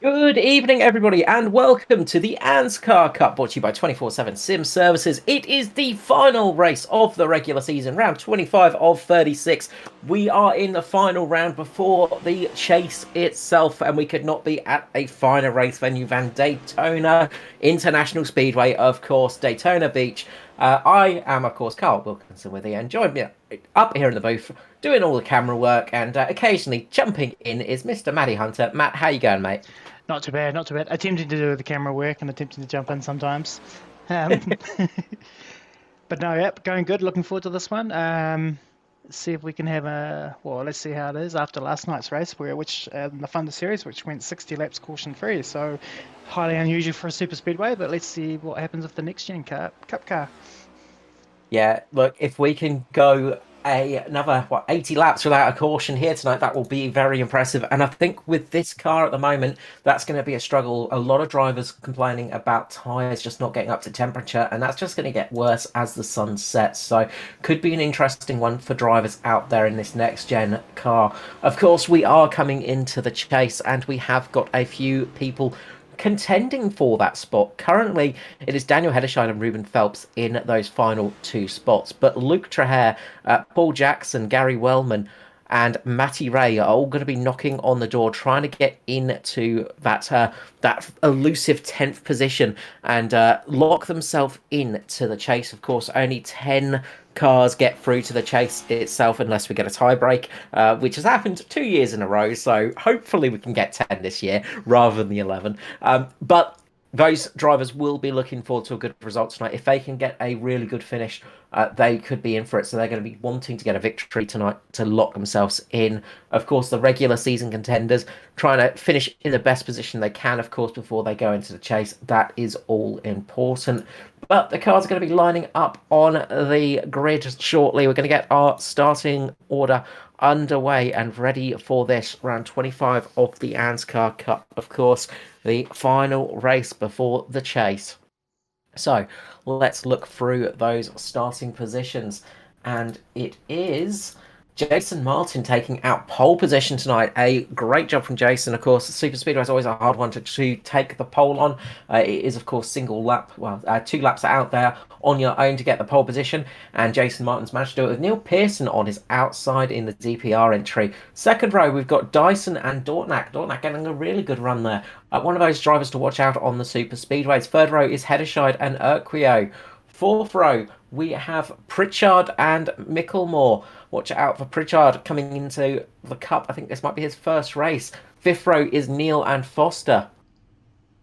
Good evening, everybody, and welcome to the ANZCAR Cup, brought to you by 24/7 Sim Services. It is the final race of the regular season, round 25 of 36. We are in the final round before the chase itself, and we could not be at a finer race venue than Daytona International Speedway, of course, Daytona Beach. I am, of course, Carl Wilkinson with you, and join me up here in the booth, doing all the camera work and occasionally jumping in is Mr. Matty Hunter. Matt, how you going, mate? Not too bad, not too bad. Attempting to do the camera work and attempting to jump in sometimes. Um, but no, yep, going good. Looking forward to this one. See if we can have let's see how it is after last night's race, which the Thunder Series, which went 60 laps caution free. So highly unusual for a super speedway, but let's see what happens with the next gen cup car. Yeah, look, if we can go another 80 laps without a caution here tonight, that will be very impressive. And I think with this car at the moment, that's going to be a struggle. A lot of drivers complaining about tyres just not getting up to temperature, and that's just going to get worse as the sun sets. So, could be an interesting one for drivers out there in this next gen car. Of course, we are coming into the chase, and we have got a few people contending for that spot. Currently, it is Daniel Hedershine and Ruben Phelps in those final two spots. But Luke Traher, Paul Jackson, Gary Wellman, and Matty Ray are all going to be knocking on the door, trying to get into that elusive 10th position and lock themselves in to the chase. Of course, only 10 cars get through to the chase itself unless we get a tie break, which has happened 2 years in a row. So hopefully we can get 10 this year rather than the 11. But those drivers will be looking forward to a good result tonight. If they can get a really good finish, they could be in for it. So they're going to be wanting to get a victory tonight to lock themselves in. Of course, the regular season contenders trying to finish in the best position they can, of course, before they go into the chase. That is all important. But the cars are going to be lining up on the grid shortly. We're going to get our starting order underway and ready for this round 25 of the ANZCAR Cup, of course, the final race before the chase. So let's look through those starting positions. And it is Jason Martin taking out pole position tonight. A great job from Jason. Of course, Super Speedway is always a hard one to take the pole on. It is, of course, single lap, well, 2 laps out there on your own to get the pole position. And Jason Martin's managed to do it with Neil Pearson on his outside in the DPR entry. Second row, we've got Dyson and Dortnack. Dortnack getting a really good run there. One of those drivers to watch out on the Super Speedways. Third row is Hedershide and Urquio. Fourth row, we have Pritchard and Micklemore. Watch out for Pritchard coming into the Cup. I think this might be his first race. Fifth row is Neil and Foster.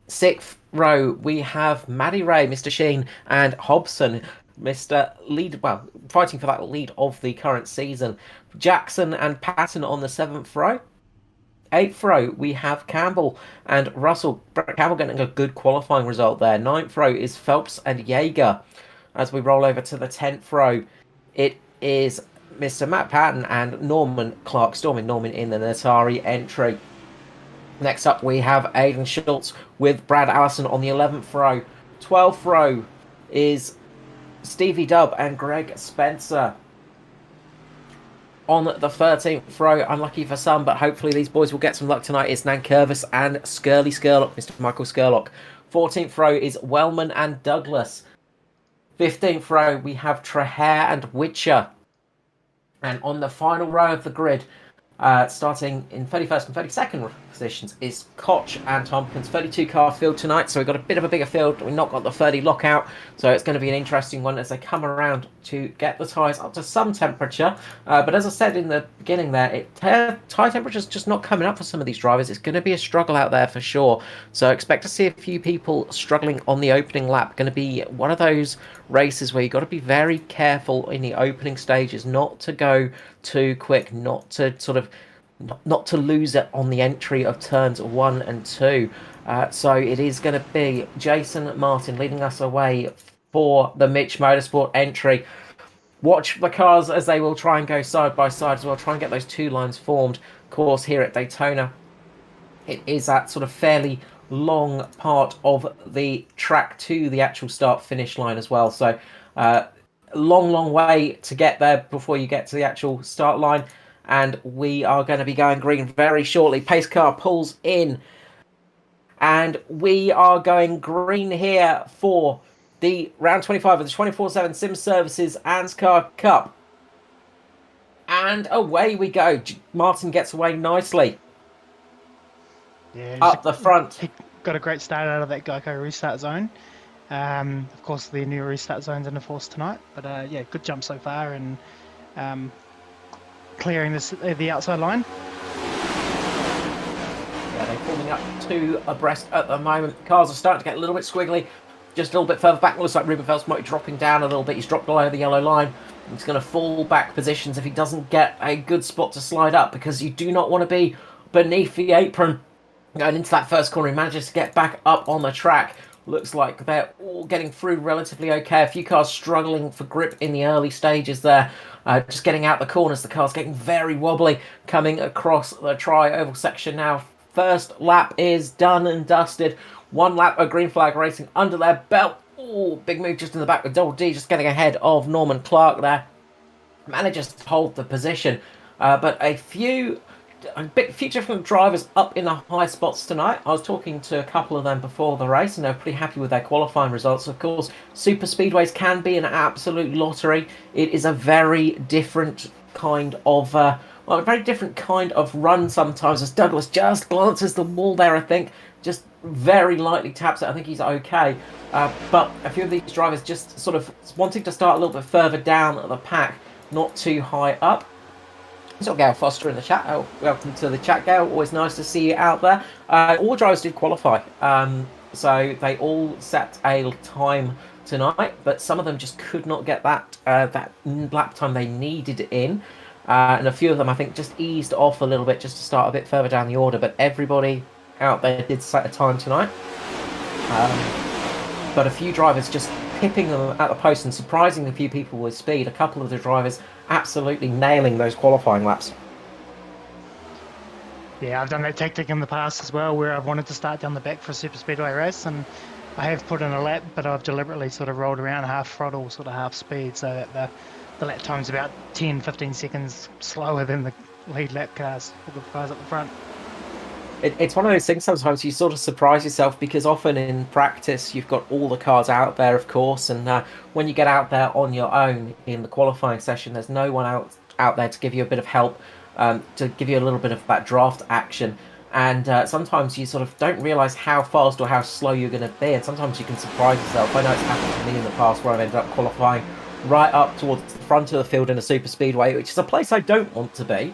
Sixth row, we have Maddie Ray, Mr. Sheen, and Hobson, Mr. Lead, well, fighting for that lead of the current season. Jackson and Patton on the seventh row. Eighth row, we have Campbell and Russell. Campbell getting a good qualifying result there. Ninth row is Phelps and Jaeger. As we roll over to the 10th row, it is Mr. Matt Patton and Norman Clark storming Norman in the Natari entry. Next up, we have Aidan Schultz with Brad Allison on the 11th row. 12th row is Stevie Dubb and Greg Spencer. On the 13th row, unlucky for some, but hopefully these boys will get some luck tonight, is Nankervis and Skurlock, Mr. Michael Skurlock. 14th row is Wellman and Douglas. 15th row, we have Traher and Witcher. And on the final row of the grid, starting in 31st and 32nd positions, is Koch and Tompkins. 32 car field tonight, so we've got a bit of a bigger field. We've not got the 30 lockout, so it's going to be an interesting one as they come around to get the tyres up to some temperature. But as I said in the beginning there, tyre temperature's just not coming up for some of these drivers. It's going to be a struggle out there for sure. So expect to see a few people struggling on the opening lap. Going to be one of those races where you've got to be very careful in the opening stages, not to go too quick, not to lose it on the entry of turns 1 and 2. So it is going to be Jason Martin leading us away for the Mitch Motorsport entry. Watch the cars as they will try and go side by side as well, try and get those two lines formed. Of course, here at Daytona, it is that sort of fairly long part of the track to the actual start-finish line as well. So long way to get there before you get to the actual start line. And we are going to be going green very shortly. Pace car pulls in. And we are going green here for the round 25 of the 24/7 Sim Services ANZCAR Cup. And away we go. Martin gets away nicely Yeah, up the front. he got a great start out of that Geico restart zone. Of course, the new restart zone's in force tonight, but yeah, good jump so far and um, clearing the outside line. Yeah, they're forming up two abreast at the moment. The cars are starting to get a little bit squiggly. Just a little bit further back. It looks like Ruben Phelps might be dropping down a little bit. He's dropped below the yellow line. He's going to fall back positions if he doesn't get a good spot to slide up, because you do not want to be beneath the apron. Going into that first corner, he manages to get back up on the track. Looks like they're all getting through relatively okay. A few cars struggling for grip in the early stages there. Just getting out the corners, the car's getting very wobbly coming across the tri-oval section now. First lap is done and dusted. One lap of green flag racing under their belt. Oh, big move just in the back with Double D just getting ahead of Norman Clark there. Manages to hold the position, but a few different drivers up in the high spots tonight. I was talking to a couple of them before the race, and they're pretty happy with their qualifying results. Of course, super speedways can be an absolute lottery. It is a very different kind of a very different kind of run sometimes. As Douglas just glances the wall there, I think, just very lightly taps it. I think he's okay, but a few of these drivers just sort of wanting to start a little bit further down the pack, not too high up. So Gail Foster in the chat. Oh, welcome to the chat, Gail. Always nice to see you out there. All drivers did qualify, so they all set a time tonight, but some of them just could not get that lap time they needed in, and a few of them I think just eased off a little bit just to start a bit further down the order. But everybody out there did set a time tonight. But a few drivers just pipping them at the post and surprising a few people with speed. A couple of the drivers absolutely nailing those qualifying laps. Yeah, I've done that tactic in the past as well, where I've wanted to start down the back for a super speedway race, and I have put in a lap, but I've deliberately sort of rolled around half throttle, sort of half speed, so that the lap time's about 10-15 seconds slower than the lead lap cars, or the cars at the front. It's one of those things sometimes you sort of surprise yourself, because often in practice you've got all the cars out there, of course, and when you get out there on your own in the qualifying session, there's no one out there to give you a bit of help, to give you a little bit of that draft action. And sometimes you sort of don't realise how fast or how slow you're going to be, and sometimes you can surprise yourself. I know it's happened to me in the past where I've ended up qualifying right up towards the front of the field in a super speedway, which is a place I don't want to be.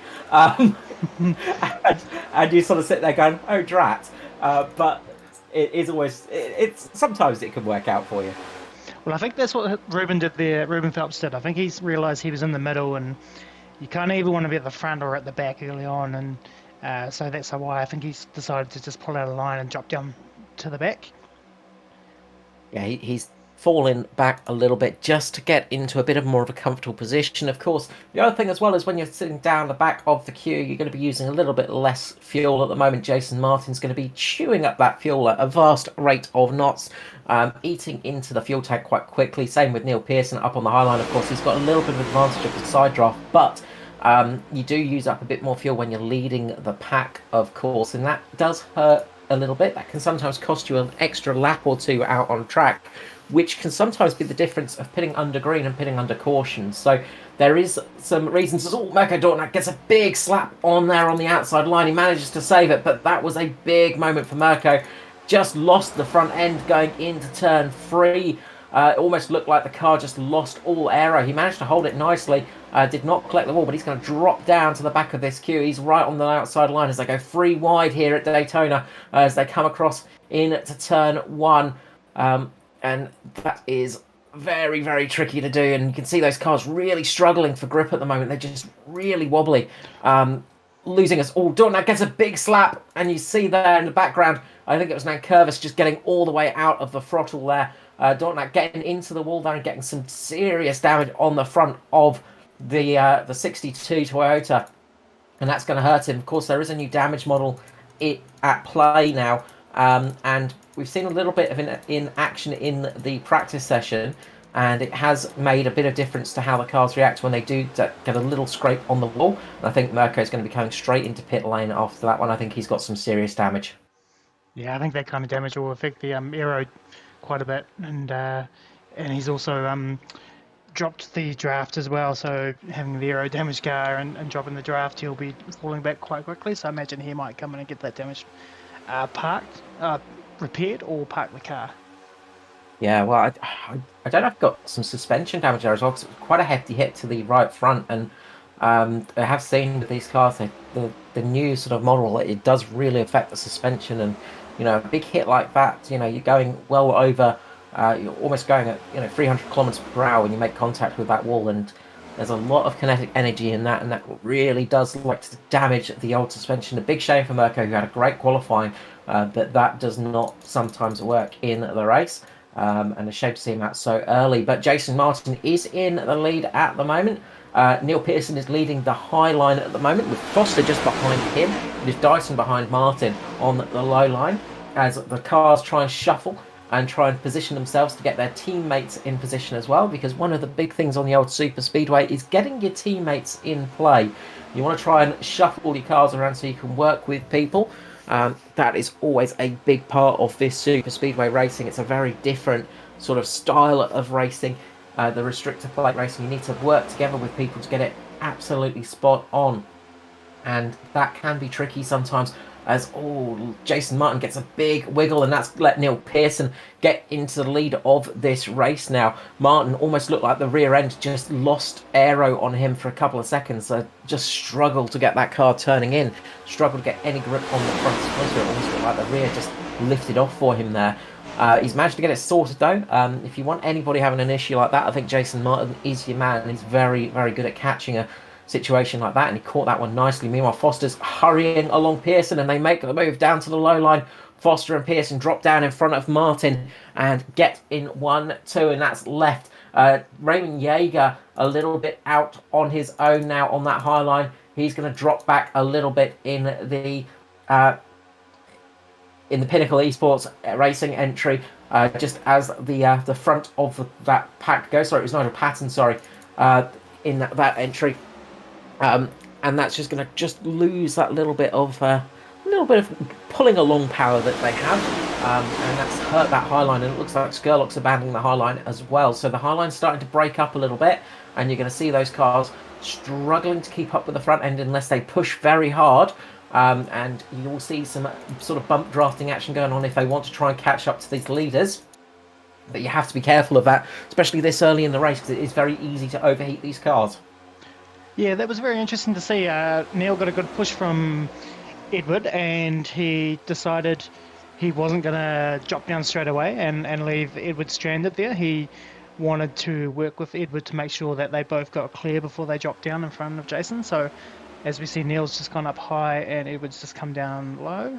And you sort of sit there going, "Oh, drat!" But it is always it's sometimes it can work out for you. Well, I think that's what Ruben did there. Ruben Phelps did. I think he's realised he was in the middle, and you can't either want to be at the front or at the back early on, and so that's why I think he's decided to just pull out a line and drop down to the back. Yeah, he's fallen back a little bit just to get into a bit of more of a comfortable position. Of course, the other thing as well is when you're sitting down the back of the queue, you're going to be using a little bit less fuel at the moment. Jason Martin's going to be chewing up that fuel at a vast rate of knots, eating into the fuel tank quite quickly. Same with Neil Pearson up on the high line. Of course, he's got a little bit of advantage of the side draft, but you do use up a bit more fuel when you're leading the pack, of course, and that does hurt a little bit. That can sometimes cost you an extra lap or two out on track, which can sometimes be the difference of pitting under green and pitting under caution. So there is some reasons. Mirko Dortnak gets a big slap on there on the outside line. He manages to save it, but that was a big moment for Mirko. Just lost the front end going into turn 3. It almost looked like the car just lost all aero. He managed to hold it nicely, did not collect the wall, but he's going to drop down to the back of this queue. He's right on the outside line as they go 3 wide here at Daytona, as they come across into turn 1. And that is very, very tricky to do. And you can see those cars really struggling for grip at the moment. They're just really wobbly. Losing us all. Dortnak gets a big slap, and you see there in the background, I think it was Nankervis just getting all the way out of the throttle there. Dortnak getting into the wall there and getting some serious damage on the front of the 62 Toyota. And that's going to hurt him. Of course, there is a new damage model at play now. And we've seen a little bit of in action in the practice session, and it has made a bit of difference to how the cars react when they do get a little scrape on the wall. And I think Mirko's going to be coming straight into pit lane after that one. I think he's got some serious damage. Yeah, I think that kind of damage will affect the aero quite a bit, and he's also dropped the draft as well. So having the aero damage car and dropping the draft, he'll be falling back quite quickly. So I imagine he might come in and get that damage parked, repaired, or park the car. Yeah, well, I don't know if I've got some suspension damage there as well, because it was quite a hefty hit to the right front. And I have seen with these cars, the new sort of model, it does really affect the suspension. And, a big hit like that, you're going well over, you're almost going at, 300 kilometers per hour when you make contact with that wall. And there's a lot of kinetic energy in that, and that really does like to damage the old suspension. A big shame for Mirko, who had a great qualifying, but that does not sometimes work in the race. And a shame to see him out so early. But Jason Martin is in the lead at the moment. Neil Pearson is leading the high line at the moment, with Foster just behind him. There's Dyson behind Martin on the low line, as the cars try and shuffle and try and position themselves to get their teammates in position as well. Because one of the big things on the old super speedway is getting your teammates in play. You want to try and shuffle your cars around so you can work with people. That is always a big part of this super speedway racing. It's a very different sort of style of racing. The restrictor plate racing, you need to work together with people to get it absolutely spot on, and that can be tricky sometimes. As Jason Martin gets a big wiggle, and that's let Neil Pearson get into the lead of this race now. Martin almost looked like the rear end just lost aero on him for a couple of seconds. Just struggled to get that car turning in, struggled to get any grip on the front spoiler. It almost looked like the rear just lifted off for him there. He's managed to get it sorted though. If you want anybody having an issue like that, I think Jason Martin is your man, and he's very, very good at catching a situation like that, and he caught that one nicely. Meanwhile, Foster's hurrying along Pearson, and they make the move down to the low line. Foster and Pearson drop down in front of Martin and get in 1-2, and that's left Raymond Jaeger a little bit out on his own now on that high line. He's going to drop back a little bit uh, in the Pinnacle Esports racing entry, just as the front of that pack goes. Sorry, it was Nigel Patton. Sorry, in that entry. And that's just going to just lose that little bit of pulling along power that they have, and that's hurt that high line. And it looks like Skurlock's abandoning the high line as well. So the high line's starting to break up a little bit, and you're going to see those cars struggling to keep up with the front end unless they push very hard. And you'll see some sort of bump drafting action going on if they want to try and catch up to these leaders. But you have to be careful of that, especially this early in the race, because it is very easy to overheat these cars. Yeah, that was very interesting to see. Neil got a good push from Edward, and he decided he wasn't going to drop down straight away and leave Edward stranded there. He wanted to work with Edward to make sure that they both got clear before they dropped down in front of Jason. So as we see, Neil's just gone up high and Edward's just come down low,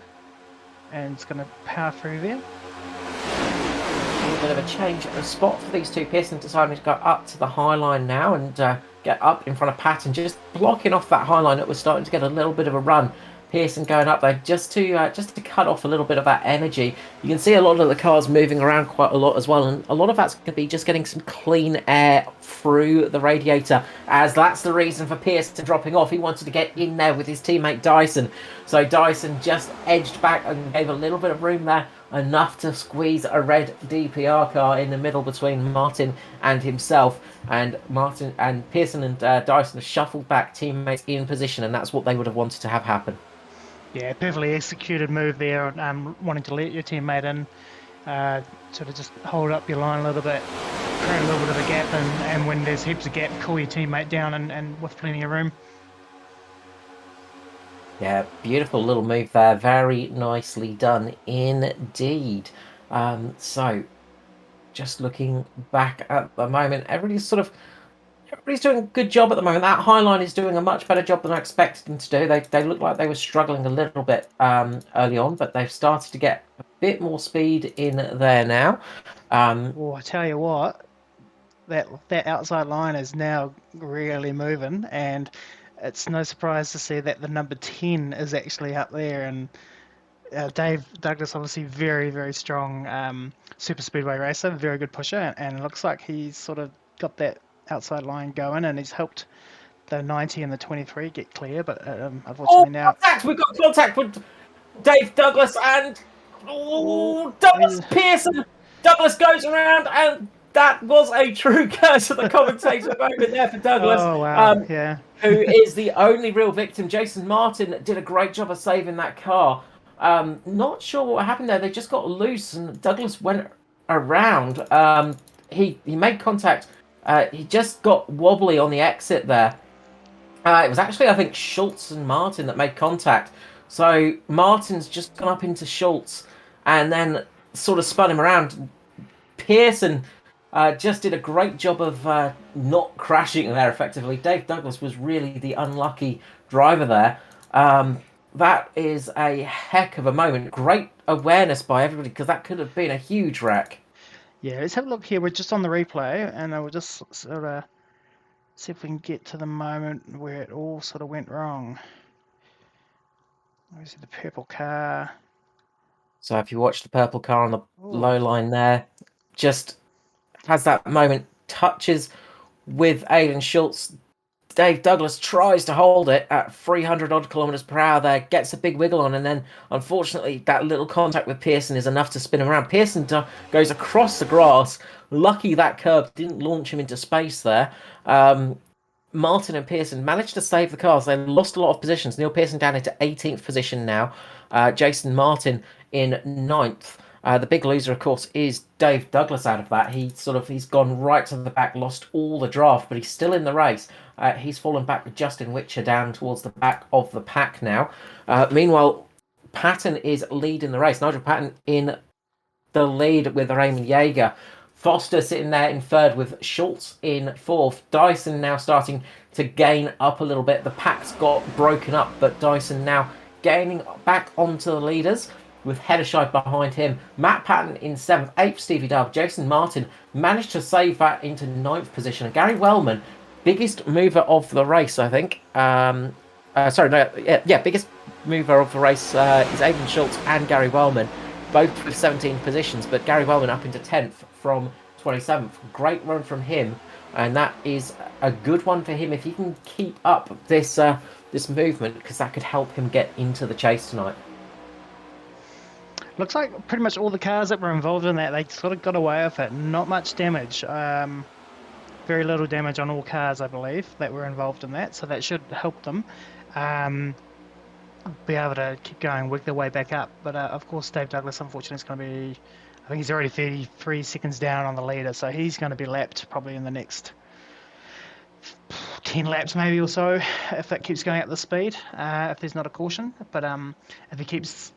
and it's going to power through there. A little bit of a change of spot for these two. Pearson deciding to go up to the high line now and get up in front of Patton, just blocking off that high line that was starting to get a little bit of a run. Pearson going up there just to cut off a little bit of that energy. You can see a lot of the cars moving around quite a lot as well, and a lot of that's going to be just getting some clean air through the radiator, as that's the reason for Pearson dropping off. He wanted to get in there with his teammate Dyson, so Dyson just edged back and gave a little bit of room there, enough to squeeze a red DPR car in the middle between Martin and himself. And Martin and Pearson and Dyson have shuffled back teammates in position, and that's what they would have wanted to have happen. Yeah, perfectly executed move there, wanting to let your teammate in, sort of just hold up your line a little bit, create a little bit of a gap, and when there's heaps of gap, cool your teammate down and with plenty of room. Yeah, beautiful little move there. Very nicely done indeed. So, just looking back at the moment, everybody's doing a good job at the moment. That high line is doing a much better job than I expected them to do. They look like they were struggling a little bit early on, but they've started to get a bit more speed in there now. I tell you what, that outside line is now really moving, and it's no surprise to see that the number 10 is actually up there. And Dave Douglas, obviously very, very strong super speedway racer, very good pusher, and it looks like he's sort of got that outside line going, and he's helped the 90 and the 23 get clear. But unfortunately now, Contact! We've got contact with Dave Douglas and Oh, Oh, Douglas Pearson! Douglas goes around, and that was a true curse of the commentator moment there for Douglas, oh wow, yeah. who is the only real victim. Jason Martin did a great job of saving that car. Not sure what happened there. They just got loose, and Douglas went around. He made contact. He just got wobbly on the exit there. It was actually, I think, Schultz and Martin that made contact. So Martin's just gone up into Schultz and then sort of spun him around. Pearson just did a great job of not crashing there effectively. Dave Douglas was really the unlucky driver there. Um, that is a heck of a moment. Great awareness by everybody because that could have been a huge wreck. Yeah, let's have a look here. We're just on the replay, and I will just sort of see if we can get to the moment where it all sort of went wrong. Where's the purple car? So if you watch the purple car on the Oh, low line there, just has that moment, touches with Aiden Schultz. Dave Douglas tries to hold it at 300 odd kilometers per hour there, gets a big wiggle on, and then unfortunately that little contact with Pearson is enough to spin him around. Pearson goes across the grass. Lucky that curb didn't launch him into space there. Martin and Pearson managed to save the cars. They lost a lot of positions. Neil Pearson down into 18th position now. Jason Martin in ninth. The big loser, of course, is Dave Douglas out of that. He's gone right to the back, lost all the draft, but he's still in the race. He's fallen back with Justin Witcher down towards the back of the pack now. Meanwhile, Patton is leading the race. Nigel Patton in the lead with Raymond Jaeger. Foster sitting there in third with Schultz in fourth. Dyson now starting to gain up a little bit. The pack's got broken up, but Dyson now gaining back onto the leaders with Hedershide behind him. Matt Patton in seventh, eighth Stevie Dub. Jason Martin managed to save that into ninth position. And Gary Wellman, biggest mover of the race, I think. Sorry, no, yeah, biggest mover of the race is Aidan Schultz and Gary Wellman, both with 17 positions, but Gary Wellman up into 10th from 27th. Great run from him, and that is a good one for him if he can keep up this movement, because that could help him get into the chase tonight. looks like pretty much all the cars that were involved in that, they sort of got away with it. Not much damage. Very little damage on all cars, I believe, that were involved in that, so that should help them be able to keep going, work their way back up. But of course, Dave Douglas, unfortunately, is going to be, I think he's already 33 seconds down on the leader, so he's going to be lapped probably in the next 10 laps maybe or so, if it keeps going at the speed, if there's not a caution. But if he keeps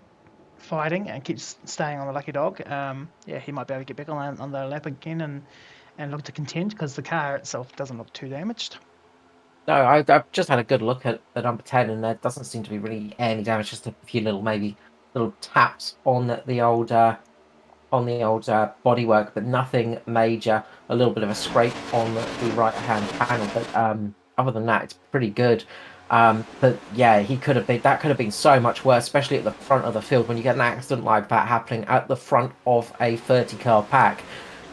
fighting and keeps staying on the lucky dog, yeah, he might be able to get back on the lap again and look to contend, because the car itself doesn't look too damaged. No, I've just had a good look at the number 10, and there doesn't seem to be really any damage, just a few maybe little taps on the old bodywork, but nothing major. A little bit of a scrape on the right-hand panel, but other than that, it's pretty good. But yeah, that could have been so much worse, especially at the front of the field when you get an accident like that happening at the front of a 30-car pack.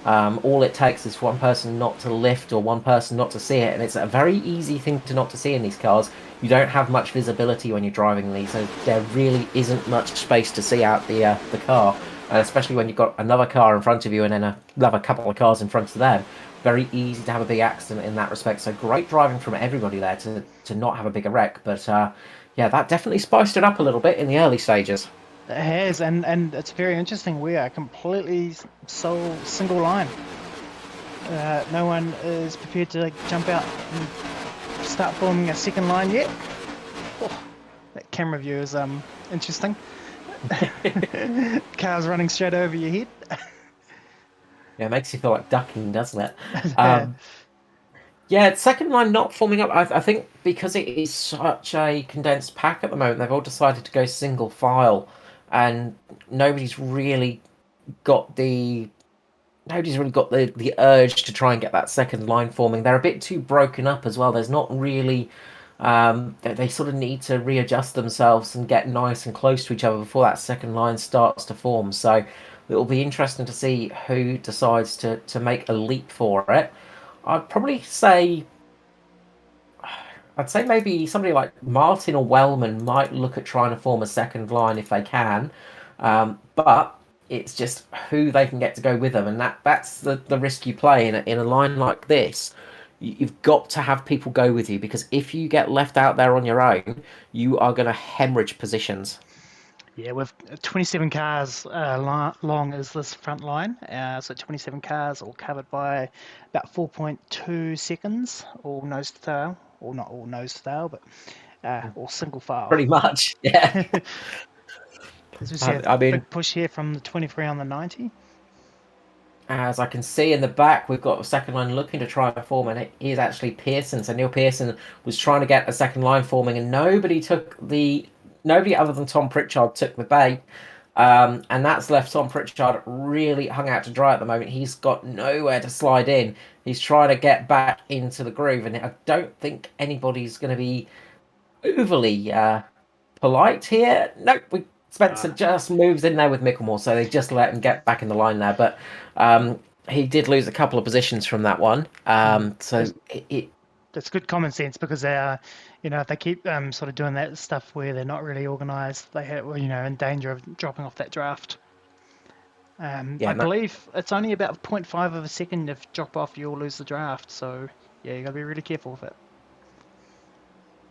All it takes is for one person not to lift or one person not to see it, and it's a very easy thing to not to see in these cars. You don't have much visibility when you're driving these, so there really isn't much space to see out the car, especially when you've got another car in front of you and then another couple of cars in front of them. Very easy to have a big accident in that respect. So great driving from everybody there to not have a bigger wreck. But yeah, that definitely spiced it up a little bit in the early stages. It has, and it's very interesting. We are completely single line. No one is prepared to jump out and start forming a second line yet. Oh, that camera view is interesting. Cars running straight over your head. Yeah, it makes you feel like ducking, doesn't it? Yeah, second line not forming up. I think because it is such a condensed pack at the moment, they've all decided to go single file, and nobody's really got the the urge to try and get that second line forming. They're a bit too broken up as well. There's not really they sort of need to readjust themselves and get nice and close to each other before that second line starts to form. So it will be interesting to see who decides to make a leap for it. I'd probably say I'd say maybe somebody like Martin or Wellman might look at trying to form a second line if they can. But it's just who they can get to go with them, and that's the risk you play in a line like this. You've got to have people go with you because if you get left out there on your own, you are going to hemorrhage positions. Yeah, with 27 cars long is this front line. So 27 cars all covered by about 4.2 seconds, all nose to tail, or not all nose to tail, but all single file. Pretty much, yeah. As we see a I mean, big push here from the 23 on the 90. as I can see in the back, we've got a second line looking to try a form, and it is actually Pearson. So Neil Pearson was trying to get a second line forming, and nobody other than Tom Pritchard took the bait. And that's left Tom Pritchard really hung out to dry at the moment. He's got nowhere to slide in. He's trying to get back into the groove, and I don't think anybody's going to be overly polite here. Nope, Spencer Ah, just moves in there with Micklemore, so they just let him get back in the line there. But he did lose a couple of positions from that one. So that's, it that's good common sense because they are, if they keep sort of doing that stuff where they're not really organised, they have, in danger of dropping off that draft. I yeah, no, believe it's only about zero point 0.5 of a second if drop off, you'll lose the draft. So yeah, you got to be really careful with it.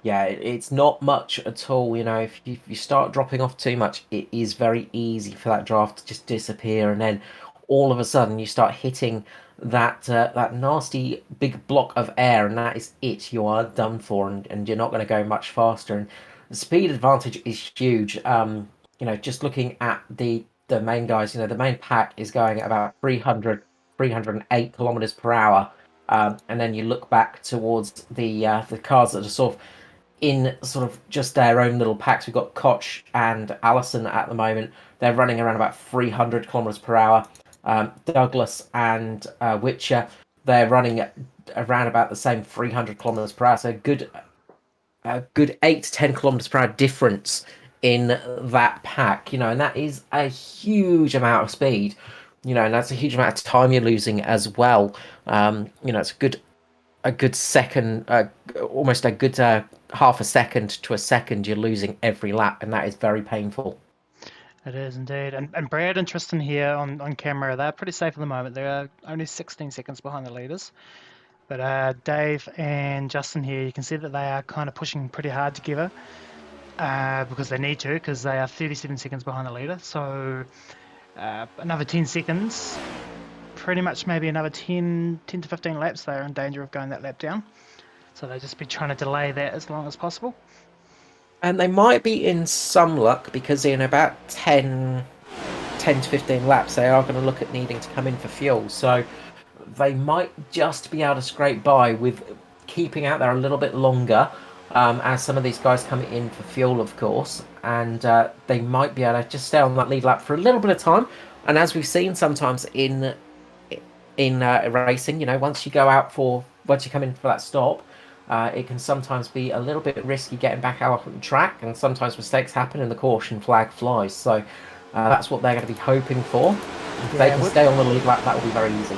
yeah, it's not much at all. If you start dropping off too much, it is very easy for that draft to just disappear, and then all of a sudden you start hitting that nasty big block of air, and that is it. You are done for, and you're not going to go much faster. And the speed advantage is huge. Just looking at the main guys, the main pack is going at about 308 kilometers per hour. And then you look back towards the cars that are sort of in sort of just their own little packs. We've got Koch and Allison at the moment. They're running around about 300 kilometers per hour. Douglas and Witcher, they're running around about the same 300 kilometers per hour. So a good 8 to 10 kilometers per hour difference in that pack, and that is a huge amount of speed, and that's a huge amount of time you're losing as well. It's a good second, almost a good half a second to a second you're losing every lap, and that is very painful. It is indeed. And Brad and Tristan here on camera, they're pretty safe at the moment. They're only 16 seconds behind the leaders. But Dave and Justin here, you can see that they are kind of pushing pretty hard together because they need to, because they are 37 seconds behind the leader. So another 10 seconds, pretty much maybe another 10 to 15 laps, they're in danger of going that lap down. So they'll just be trying to delay that as long as possible. And they might be in some luck because in about 10 to 15 laps, they are going to look at needing to come in for fuel. So they might just be able to scrape by with keeping out there a little bit longer, as some of these guys come in for fuel, of course. And they might be able to just stay on that lead lap for a little bit of time. And as we've seen sometimes in racing, once you come in for that stop, it can sometimes be a little bit risky getting back out on the track, and sometimes mistakes happen and the caution flag flies. So that's what they're going to be hoping for. If they Yeah, can stay on the lead lap, that will be very easy.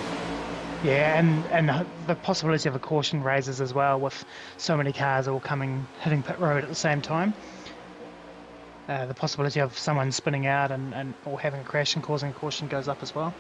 yeah, and the possibility of a caution raises as well with so many cars all hitting pit road at the same time. The possibility of someone spinning out and or having a crash and causing a caution goes up as well.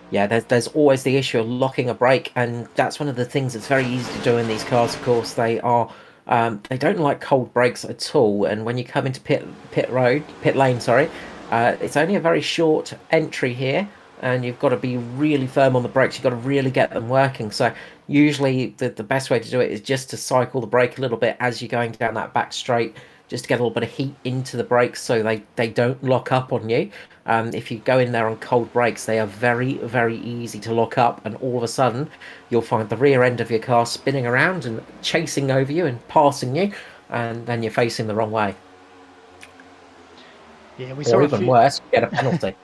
Yeah, there's always the issue of locking a brake, and that's one of the things that's very easy to do in these cars. Of course, they don't like cold brakes at all. And when you come into pit lane, sorry, it's only a very short entry here, and you've got to be really firm on the brakes. You've got to really get them working. So usually the best way to do it is just to cycle the brake a little bit as you're going down that back straight, just to get a little bit of heat into the brakes so they don't lock up on you. If you go in there on cold brakes, they are very, very easy to lock up, and all of a sudden, you'll find the rear end of your car spinning around and chasing over you and passing you, and then you're facing the wrong way. Yeah, we saw Or a even few. worse, get a penalty.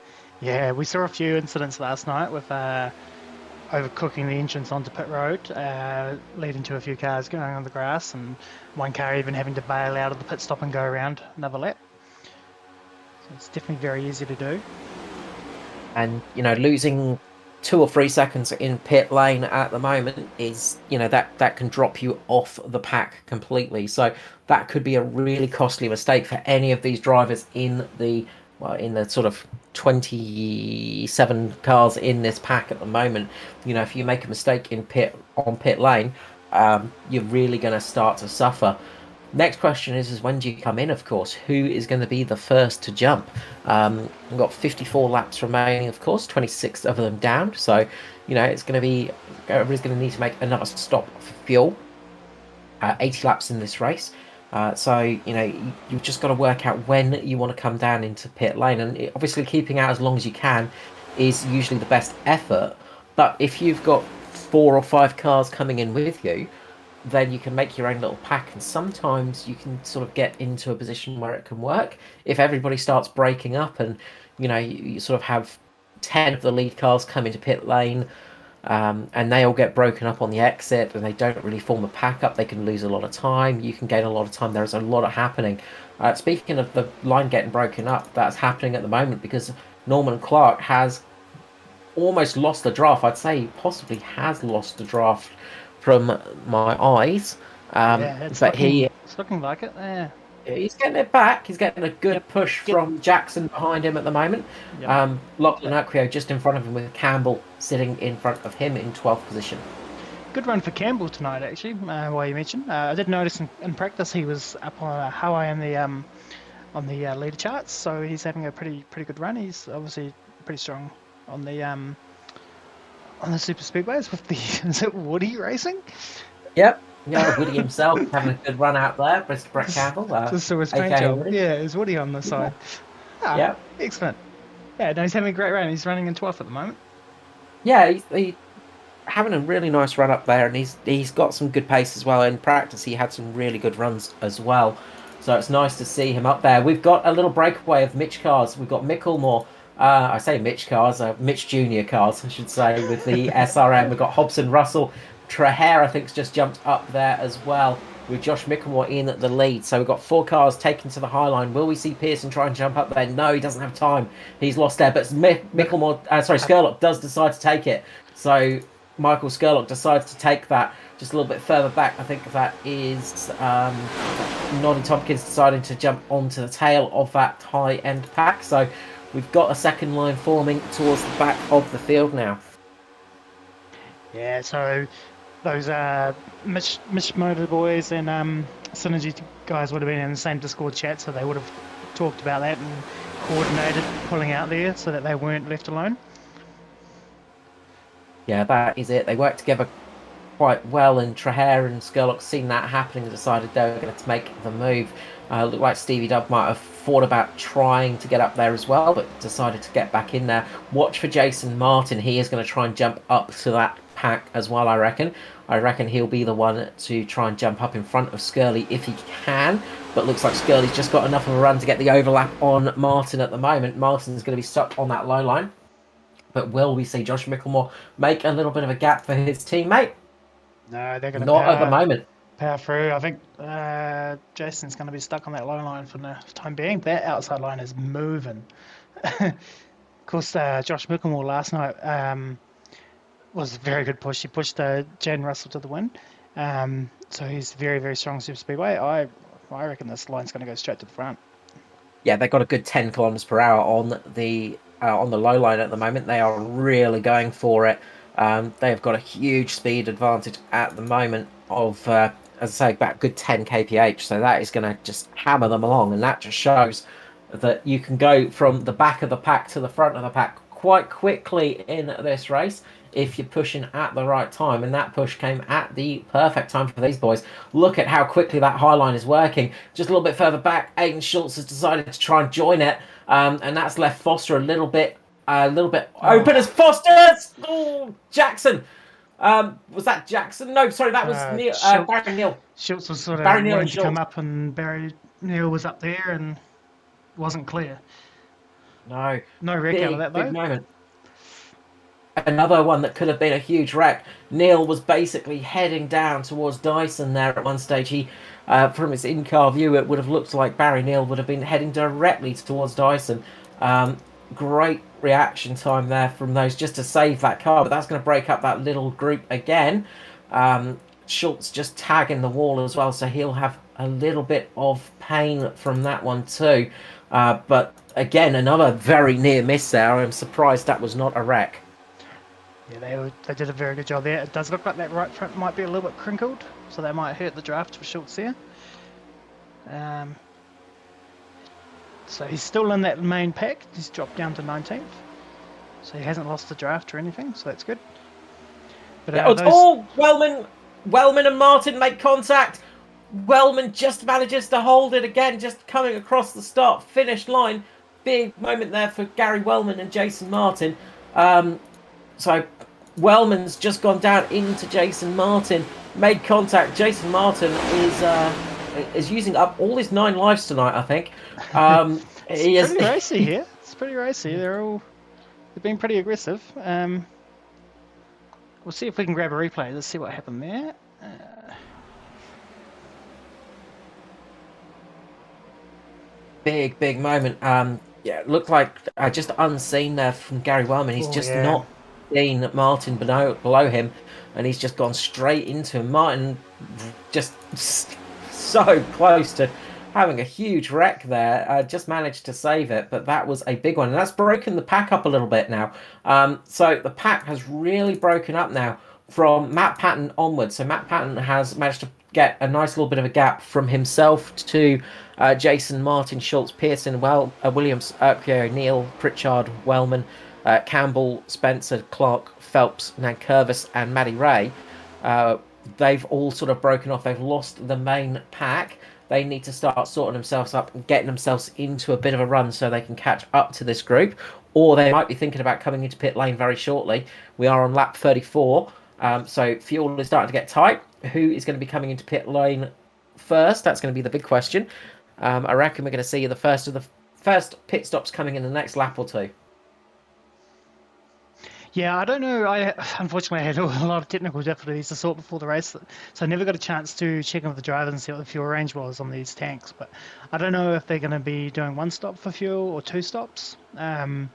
Yeah, we saw a few incidents last night with overcooking the entrance onto pit road, leading to a few cars going on the grass, and one car even having to bail out of the pit stop and go around another lap. So it's definitely very easy to do. And losing 2 or 3 seconds in pit lane at the moment is that can drop you off the pack completely. So that could be a really costly mistake for any of these drivers in the well, in the sort of 27 cars in this pack at the moment, if you make a mistake in pit lane, you're really going to start to suffer. Next question is when do you come in, of course? Who is going to be the first to jump? We've got 54 laps remaining, of course, 26 of them down. So, it's going to be, everybody's going to need to make another stop for fuel. 80 laps in this race. So, you've just got to work out when you want to come down into pit lane. And obviously, keeping out as long as you can is usually the best effort. But if you've got 4 or 5 cars coming in with you, then you can make your own little pack. And sometimes you can sort of get into a position where it can work. If everybody starts breaking up and, you sort of have 10 of the lead cars come into pit lane, and they all get broken up on the exit and they don't really form a pack up, they can lose a lot of time. You can gain a lot of time. There's a lot of happening. Speaking of the line getting broken up, that's happening at the moment because Norman Clark has almost lost the draft. I'd say he possibly has lost the draft from my eyes. Yeah, it's But looking like it. Yeah. he's getting it back. He's getting a good Yep. push Get. from Jackson behind him at the moment. Yep. Lachlan Acquio just in front of him with Campbell sitting in front of him in 12th position. Good run for Campbell tonight, actually. While you mentioned, I did notice in practice he was up on Hawaii on the leader charts, so he's having a pretty good run. He's obviously pretty strong on the super speedways with the is it Woody racing? Yep. Yeah, Woody himself having a good run out there, Mr. Brett Campbell. Just so his paint aka job. Woody. Yeah, it's Woody on the side. Ah, Yeah. excellent. Yeah, no, he's having a great run. He's running in 12th at the moment. Yeah, he's having a really nice run up there, and he's got some good pace as well. In practice, he had some really good runs as well. So it's nice to see him up there. We've got a little breakaway of Mitch cars. We've got Micklemore. I say Mitch cars, Mitch Junior cars, I should say, with the SRM. We've got Hobson Russell. Traher, I think's just jumped up there as well, with Josh Micklemore in at the lead. So we've got 4 cars taken to the high line. Will we see Pearson try and jump up there? No, he doesn't have time. He's lost there. But Skurlock does decide to take it. So Michael Skurlock decides to take that just a little bit further back. I think that is Noddy Tompkins deciding to jump onto the tail of that high-end pack. So we've got a second line forming towards the back of the field now. Yeah, so those Mitch Motor boys and Synergy guys would have been in the same Discord chat, so they would have talked about that and coordinated pulling out there so that they weren't left alone. Yeah, that is it. They work together quite well, and Traher and Skurlock seen that happening and decided they were going to make the move. Looked like Stevie Dub might have thought about trying to get up there as well, but decided to get back in there. Watch for Jason Martin. He is going to try and jump up to that pack as well, I reckon. I reckon he'll be the one to try and jump up in front of Skirley if he can, but looks like Skirley's just got enough of a run to get the overlap on Martin at the moment. Martin's going to be stuck on that low line, but will we see Josh Micklemore make a little bit of a gap for his teammate? No, they're going to Not at the moment. Power through. I think Jason's going to be stuck on that low line for the time being. That outside line is moving. Of course, Josh Micklemore last night was a very good push. He pushed Jaden Russell to the win. So he's very, very strong super speedway. I reckon this line's going to go straight to the front. Yeah, they've got a good 10 kilometers per hour on the low line at the moment. They are really going for it. They've got a huge speed advantage at the moment of, as I say, about good 10 kph. So that is going to just hammer them along, and that just shows that you can go from the back of the pack to the front of the pack quite quickly in this race if you're pushing at the right time, and that push came at the perfect time for these boys. Look at how quickly that high line is working. Just a little bit further back, Aiden Schultz has decided to try and join it, and that's left Foster a little bit open as Foster's. Oh, Jackson. Was that Jackson? No, sorry, that was Barry Neal. Schultz was sort of Barry Neal wanting to and come up, and Barry Neal was up there and wasn't clear. No wreck out of that though. Big moment. Another one that could have been a huge wreck. Neil was basically heading down towards Dyson there at one stage. He, from his in-car view, it would have looked like Barry Neal would have been heading directly towards Dyson. Great reaction time there from those just to save that car, but that's going to break up that little group again. Schultz just tagging the wall as well, so he'll have a little bit of pain from that one too. But again, another very near miss there. I'm surprised that was not a wreck. Yeah, they did a very good job there. It does look like that right front might be a little bit crinkled, so that might hurt the draft for Schultz there. Um, so he's still in that main pack. He's dropped down to 19th, so he hasn't lost the draft or anything, so that's good. But Yeah. Oh, those, oh, Wellman and Martin make contact. Wellman just manages to hold it again, just coming across the start finish line. Big moment there for Gary Wellman and Jason Martin. So Wellman's just gone down into Jason Martin, made contact. Jason Martin is using up all his 9 lives tonight, I think. it's He is. pretty racy here. It's pretty racy. They've been pretty aggressive. We'll see if we can grab a replay. Let's see what happened there. Big moment. Yeah, it looked like just unseen there from Gary Wellman. He's Oh just yeah. not seen Martin below him, and he's just gone straight into him. Martin just so close to having a huge wreck there. Just managed to save it, but that was a big one, and that's broken the pack up a little bit now. So the pack has really broken up now from Matt Patton onwards. So Matt Patton has managed to get a nice little bit of a gap from himself to Jason, Martin, Schultz, Pearson, Williams, Pierre O'Neill, Pritchard, Wellman, Campbell, Spencer, Clark, Phelps, Nankervis, and Maddie Ray. They've all sort of broken off. They've lost the main pack. They need to start sorting themselves up and getting themselves into a bit of a run so they can catch up to this group. Or they might be thinking about coming into pit lane very shortly. We are on lap 34. So fuel is starting to get tight. Who is going to be coming into pit lane first? That's going to be the big question. I reckon we're going to see the first pit stops coming in the next lap or two. Yeah, I don't know. I unfortunately I had a lot of technical difficulties to sort before the race, so I never got a chance to check in with the drivers and see what the fuel range was on these tanks. But I don't know if they're going to be doing 1 stop for fuel or 2 stops. But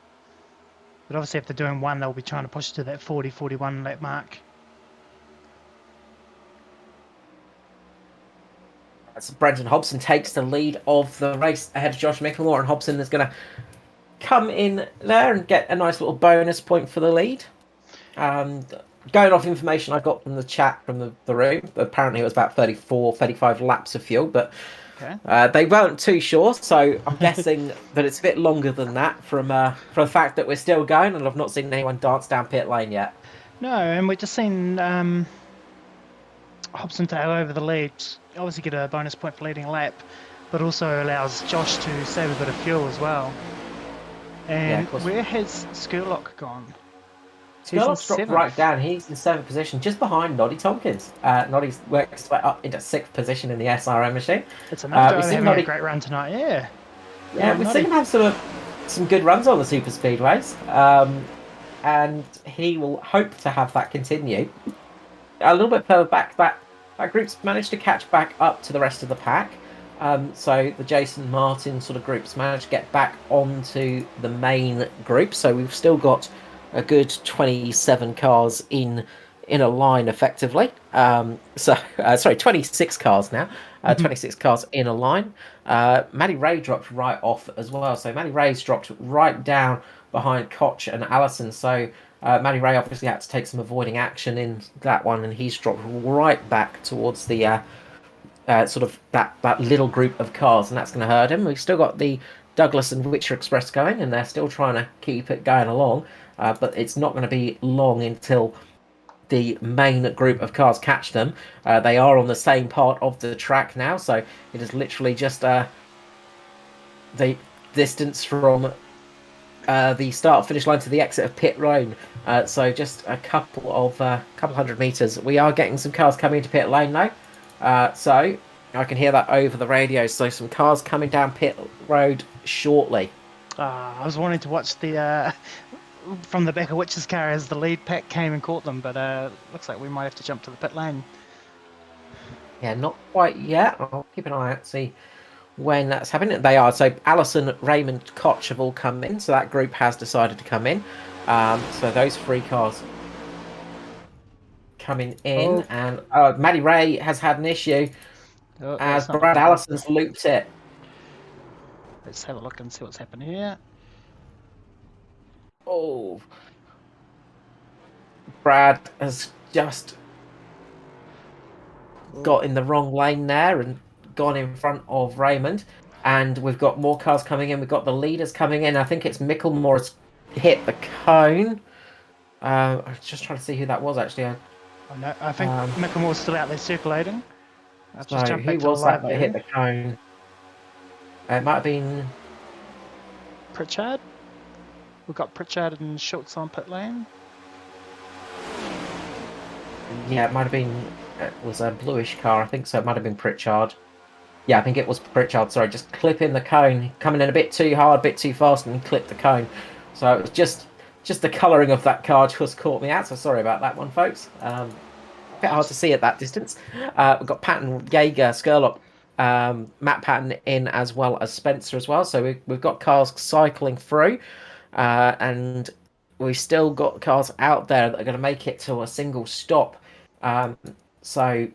obviously, if they're doing one, they'll be trying to push to that 40, 41 lap mark. So Brendan Hobson takes the lead of the race ahead of Josh Micklemore, and Hobson is going to come in there and get a nice little bonus point for the lead. Going off information I got from the chat from the room, apparently it was about 34, 35 laps of fuel, but Okay. they weren't too sure, so I'm guessing that it's a bit longer than that from the fact that we're still going, and I've not seen anyone dance down pit lane yet. No, and we've just seen Hobson tail over the lead. Obviously, get a bonus point for leading a lap, but also allows Josh to save a bit of fuel as well. And Yeah, where has Skurlock gone? Skurlock's dropped right down. He's in 7th position, just behind Noddy Tompkins. Noddy's worked his way up into 6th position in the SRM machine. It's another driver having Noddy, a great run tonight. Yeah. yeah, we've seen him have some good runs on the super speedways, and he will hope to have that continue. A little bit further back, that group's managed to catch back up to the rest of the pack. So the Jason Martin sort of groups managed to get back onto the main group. So we've still got a good 27 cars in a line effectively. Sorry, 26 cars now. 26 cars in a line. Maddie Ray dropped right off as well. So Maddie Ray's dropped right down behind Koch and Allison. So Maddie Ray obviously had to take some avoiding action in that one, and he's dropped right back towards the sort of that little group of cars, and that's going to hurt him. We've still got the Douglas and Witcher Express going, and they're still trying to keep it going along, but it's not going to be long until the main group of cars catch them. They are on the same part of the track now, so it is literally just the distance from the start finish line to the exit of pit lane. So just a couple hundred meters. We are getting some cars coming into pit lane now. So I can hear that over the radio. So some cars coming down pit road shortly. I was wanting to watch the from the back of Witch's car as the lead pack came and caught them, but looks like we might have to jump to the pit lane. Yeah, not quite yet. I'll keep an eye out, see when that's happening. They are. So Allison, Raymond, Koch have all come in. So that group has decided to come in. So those 3 cars coming in, and Maddie Ray has had an issue as Brad Allison's looped it. Let's have a look and see what's happening here. Oh, Brad has just Oh, got in the wrong lane there and gone in front of Raymond. And we've got more cars coming in. We've got the leaders coming in. I think it's Micklemore's hit the cone. I was just trying to see who that was actually. oh no, I think Um, Mickelmore's still out there circulating. I've just so jumped back who to the was that live that hit view. the cone? It might have been. Pritchard. We've got Pritchard and Schultz on pit lane. Yeah, it might have been. It was a bluish car. I think so. It might have been Pritchard. Yeah, I think it was Pritchard. Sorry, just clipping the cone, coming in a bit too hard, a bit too fast, and clipped the cone. So it was just the colouring of that car just caught me out. So sorry about that one, folks. A bit hard to see at that distance. We've got Patton, Jaeger, Skurlock, Matt Patton in as well as Spencer as well. So we've got cars cycling through, and we've still got cars out there that are going to make it to a single stop. Um, so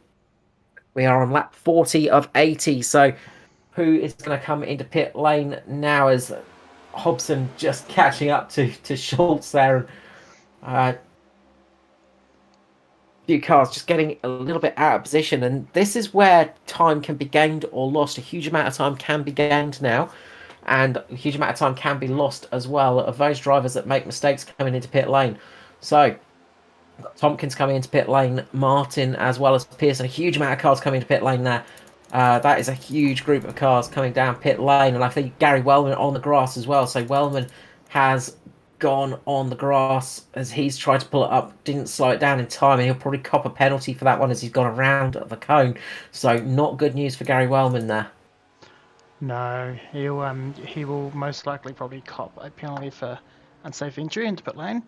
we are on lap 40 of 80. So who is going to come into pit lane now is Hobson just catching up to Schultz there. And few cars just getting a little bit out of position. And this is where time can be gained or lost. A huge amount of time can be gained now. And a huge amount of time can be lost as well of those drivers that make mistakes coming into pit lane. So Tompkins coming into pit lane, Martin as well as Pearson. A huge amount of cars coming into pit lane there. That is a huge group of cars coming down pit lane, and I think Gary Wellman on the grass as well. So Wellman has gone on the grass as he's tried to pull it up, didn't slow it down in time, and he'll probably cop a penalty for that one as he's gone around the cone. So not good news for Gary Wellman there. No, he will most likely probably cop a penalty for unsafe entry into pit lane.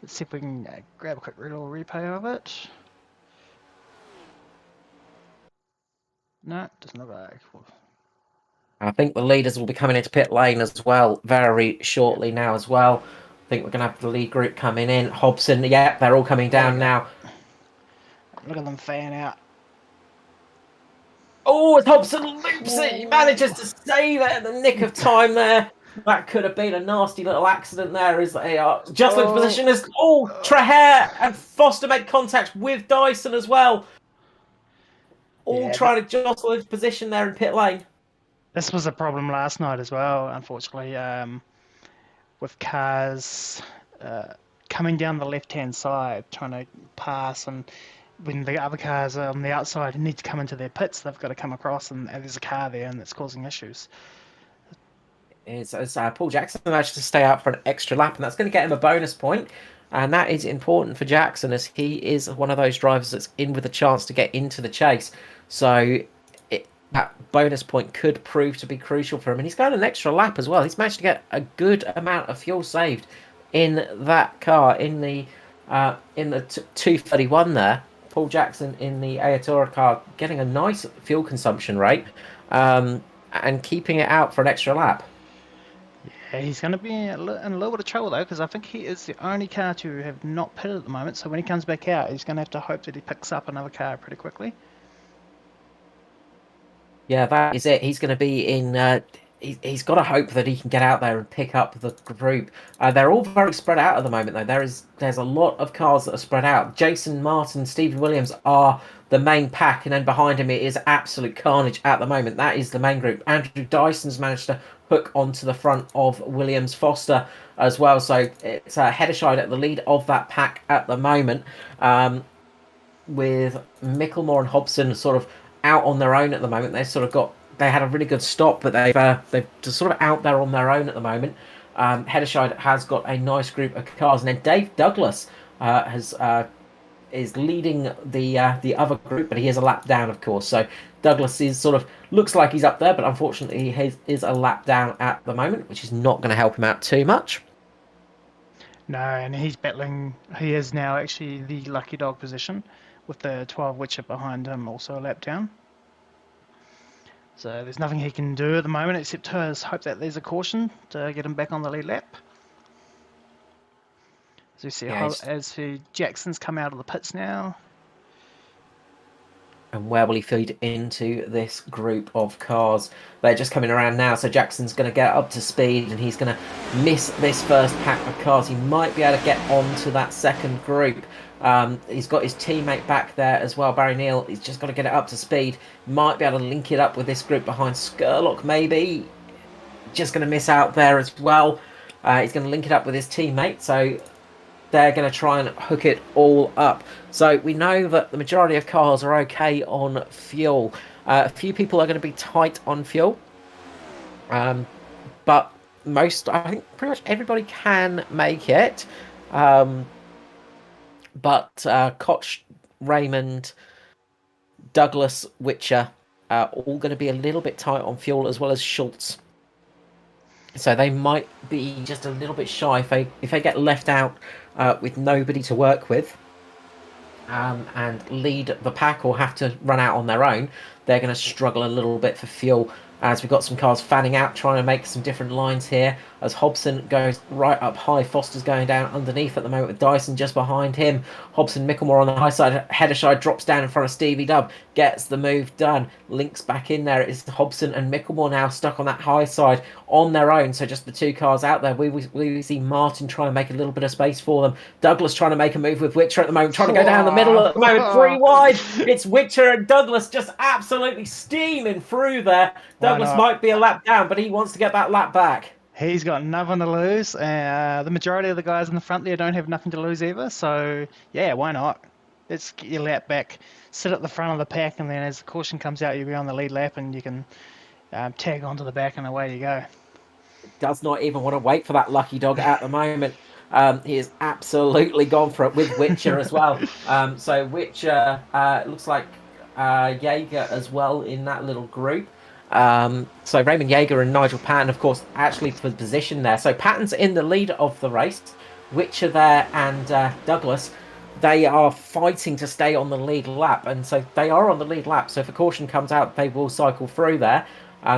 Let's see if we can grab a quick little replay of it. No, doesn't look like. I think the leaders will be coming into pit lane as well very Yep, shortly now as well. I think we're going to have the lead group coming in. Hobson, yeah, they're all coming there we down go. now. Look at them fan out. Oh, it's Hobson loops it. He manages Oh, to save it in the nick of time there. That could have been a nasty little accident there. Is they are Jocelyn's oh, position is Trahair and Foster make contact with Dyson as well. All yeah. trying to jostle his position there in pit lane. This was a problem last night as well, unfortunately, with cars uh, coming down the left-hand side trying to pass, and when the other cars are on the outside and need to come into their pits, they've got to come across, and there's a car there, and it's causing issues. Paul Jackson managed to stay out for an extra lap, and that's going to get him a bonus point. And that is important for Jackson as he is one of those drivers that's in with a chance to get into the chase. So that bonus point could prove to be crucial for him. And he's going an extra lap as well. He's managed to get a good amount of fuel saved in that car in the 231 there. Paul Jackson in the Ayatora car getting a nice fuel consumption rate and keeping it out for an extra lap. Yeah, he's going to be in a little bit of trouble though, because I think he is the only car to have not pitted at the moment. So when he comes back out, he's going to have to hope that he picks up another car pretty quickly. Yeah, that is it. He's going to be in. He's got to hope that he can get out there and pick up the group. They're all very spread out at the moment, though. There's a lot of cars that are spread out. Jason Martin, Stephen Williams are the main pack, and then behind him it is absolute carnage at the moment. That is the main group. Andrew Dyson's managed to hook onto the front of Williams Foster as well. So it's Heddershide at the lead of that pack at the moment. With Micklemore and Hobson sort of out on their own at the moment. They had a really good stop, but they've just sort of out there on their own at the moment. Heddershide has got a nice group of cars, and then Dave Douglas has is leading the other group, but he is a lap down, of course. So Douglas is sort of looks like he's up there, but unfortunately he is a lap down at the moment, which is not going to help him out too much. No, and he's battling. He is now actually the lucky dog position, with the 12 Witcher behind him also a lap down. So there's nothing he can do at the moment except to hope that there's a caution to get him back on the lead lap. As we see, Yeah, Jackson's come out of the pits now. And where will he feed into this group of cars? They're just coming around now, so Jackson's going to get up to speed and he's going to miss this first pack of cars. He might be able to get onto that second group. He's got his teammate back there as well, Barry Neal. He's just got to get it up to speed. Might be able to link it up with this group behind Skurlock, maybe. Just going to miss out there as well. He's going to link it up with his teammate, so they're going to try and hook it all up. So we know that the majority of cars are okay on fuel. A few people are going to be tight on fuel, but I think pretty much everybody can make it. But Koch, Raymond, Douglas, Witcher are all going to be a little bit tight on fuel, as well as Schultz. So they might be just a little bit shy if they get left out with nobody to work with, and lead the pack or have to run out on their own. They're going to struggle a little bit for fuel, as we've got some cars fanning out, trying to make some different lines here. As Hobson goes right up high, Foster's going down underneath at the moment with Dyson just behind him. Hobson, Micklemore on the high side, Hedershide drops down in front of Stevie Dub, gets the move done, links back in there. It's Hobson and Micklemore now stuck on that high side on their own, so just the two cars out there. We see Martin try and make a little bit of space for them. Douglas trying to make a move with Witcher at the moment, trying to go down the middle at the moment, three wide. It's Witcher and Douglas just absolutely steaming through there. Douglas might be a lap down, but he wants to get that lap back. He's got nothing to lose. The majority of the guys in the front there don't have nothing to lose either. So, yeah, why not? Let's get your lap back, sit at the front of the pack, and then as the caution comes out, you'll be on the lead lap and you can tag onto the back and away you go. Does not even want to wait for that lucky dog at the moment. He is absolutely gone for it with Witcher as well. So Witcher looks like Jaeger as well in that little group. So Raymond Jaeger and Nigel Patton, of course, actually for the position there. So Patton's in the lead of the race. Witcher there and Douglas, they are fighting to stay on the lead lap, and so they are on the lead lap. So if a caution comes out, they will cycle through there.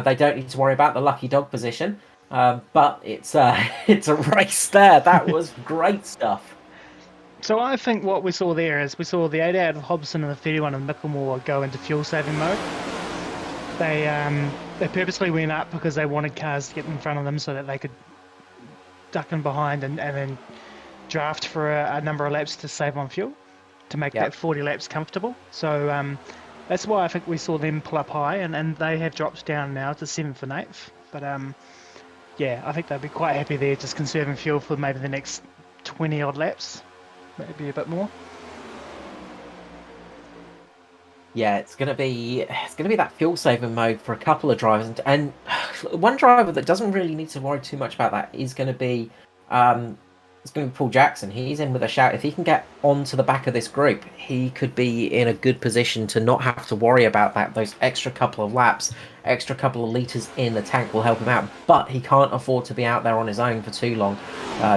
They don't need to worry about the lucky dog position. But it's it's a race there. That was great stuff. So I think what we saw there is we saw the 8 out of Hobson and the 31 of Micklemore go into fuel saving mode. They purposely went up because they wanted cars to get in front of them so that they could duck in behind and then draft for a number of laps to save on fuel, to make that 40 laps comfortable. So that's why I think we saw them pull up high, and they have dropped down now to 7th and 8th. But yeah, I think they'd be quite happy there, just conserving fuel for maybe the next 20 odd laps, maybe a bit more. Yeah, it's gonna be that fuel saving mode for a couple of drivers, and one driver that doesn't really need to worry too much about that is going to be it's going to be Paul Jackson. He's in with a shout. If he can get onto the back of this group, he could be in a good position to not have to worry about that. Those extra couple of laps, extra couple of litres in the tank will help him out. But he can't afford to be out there on his own for too long,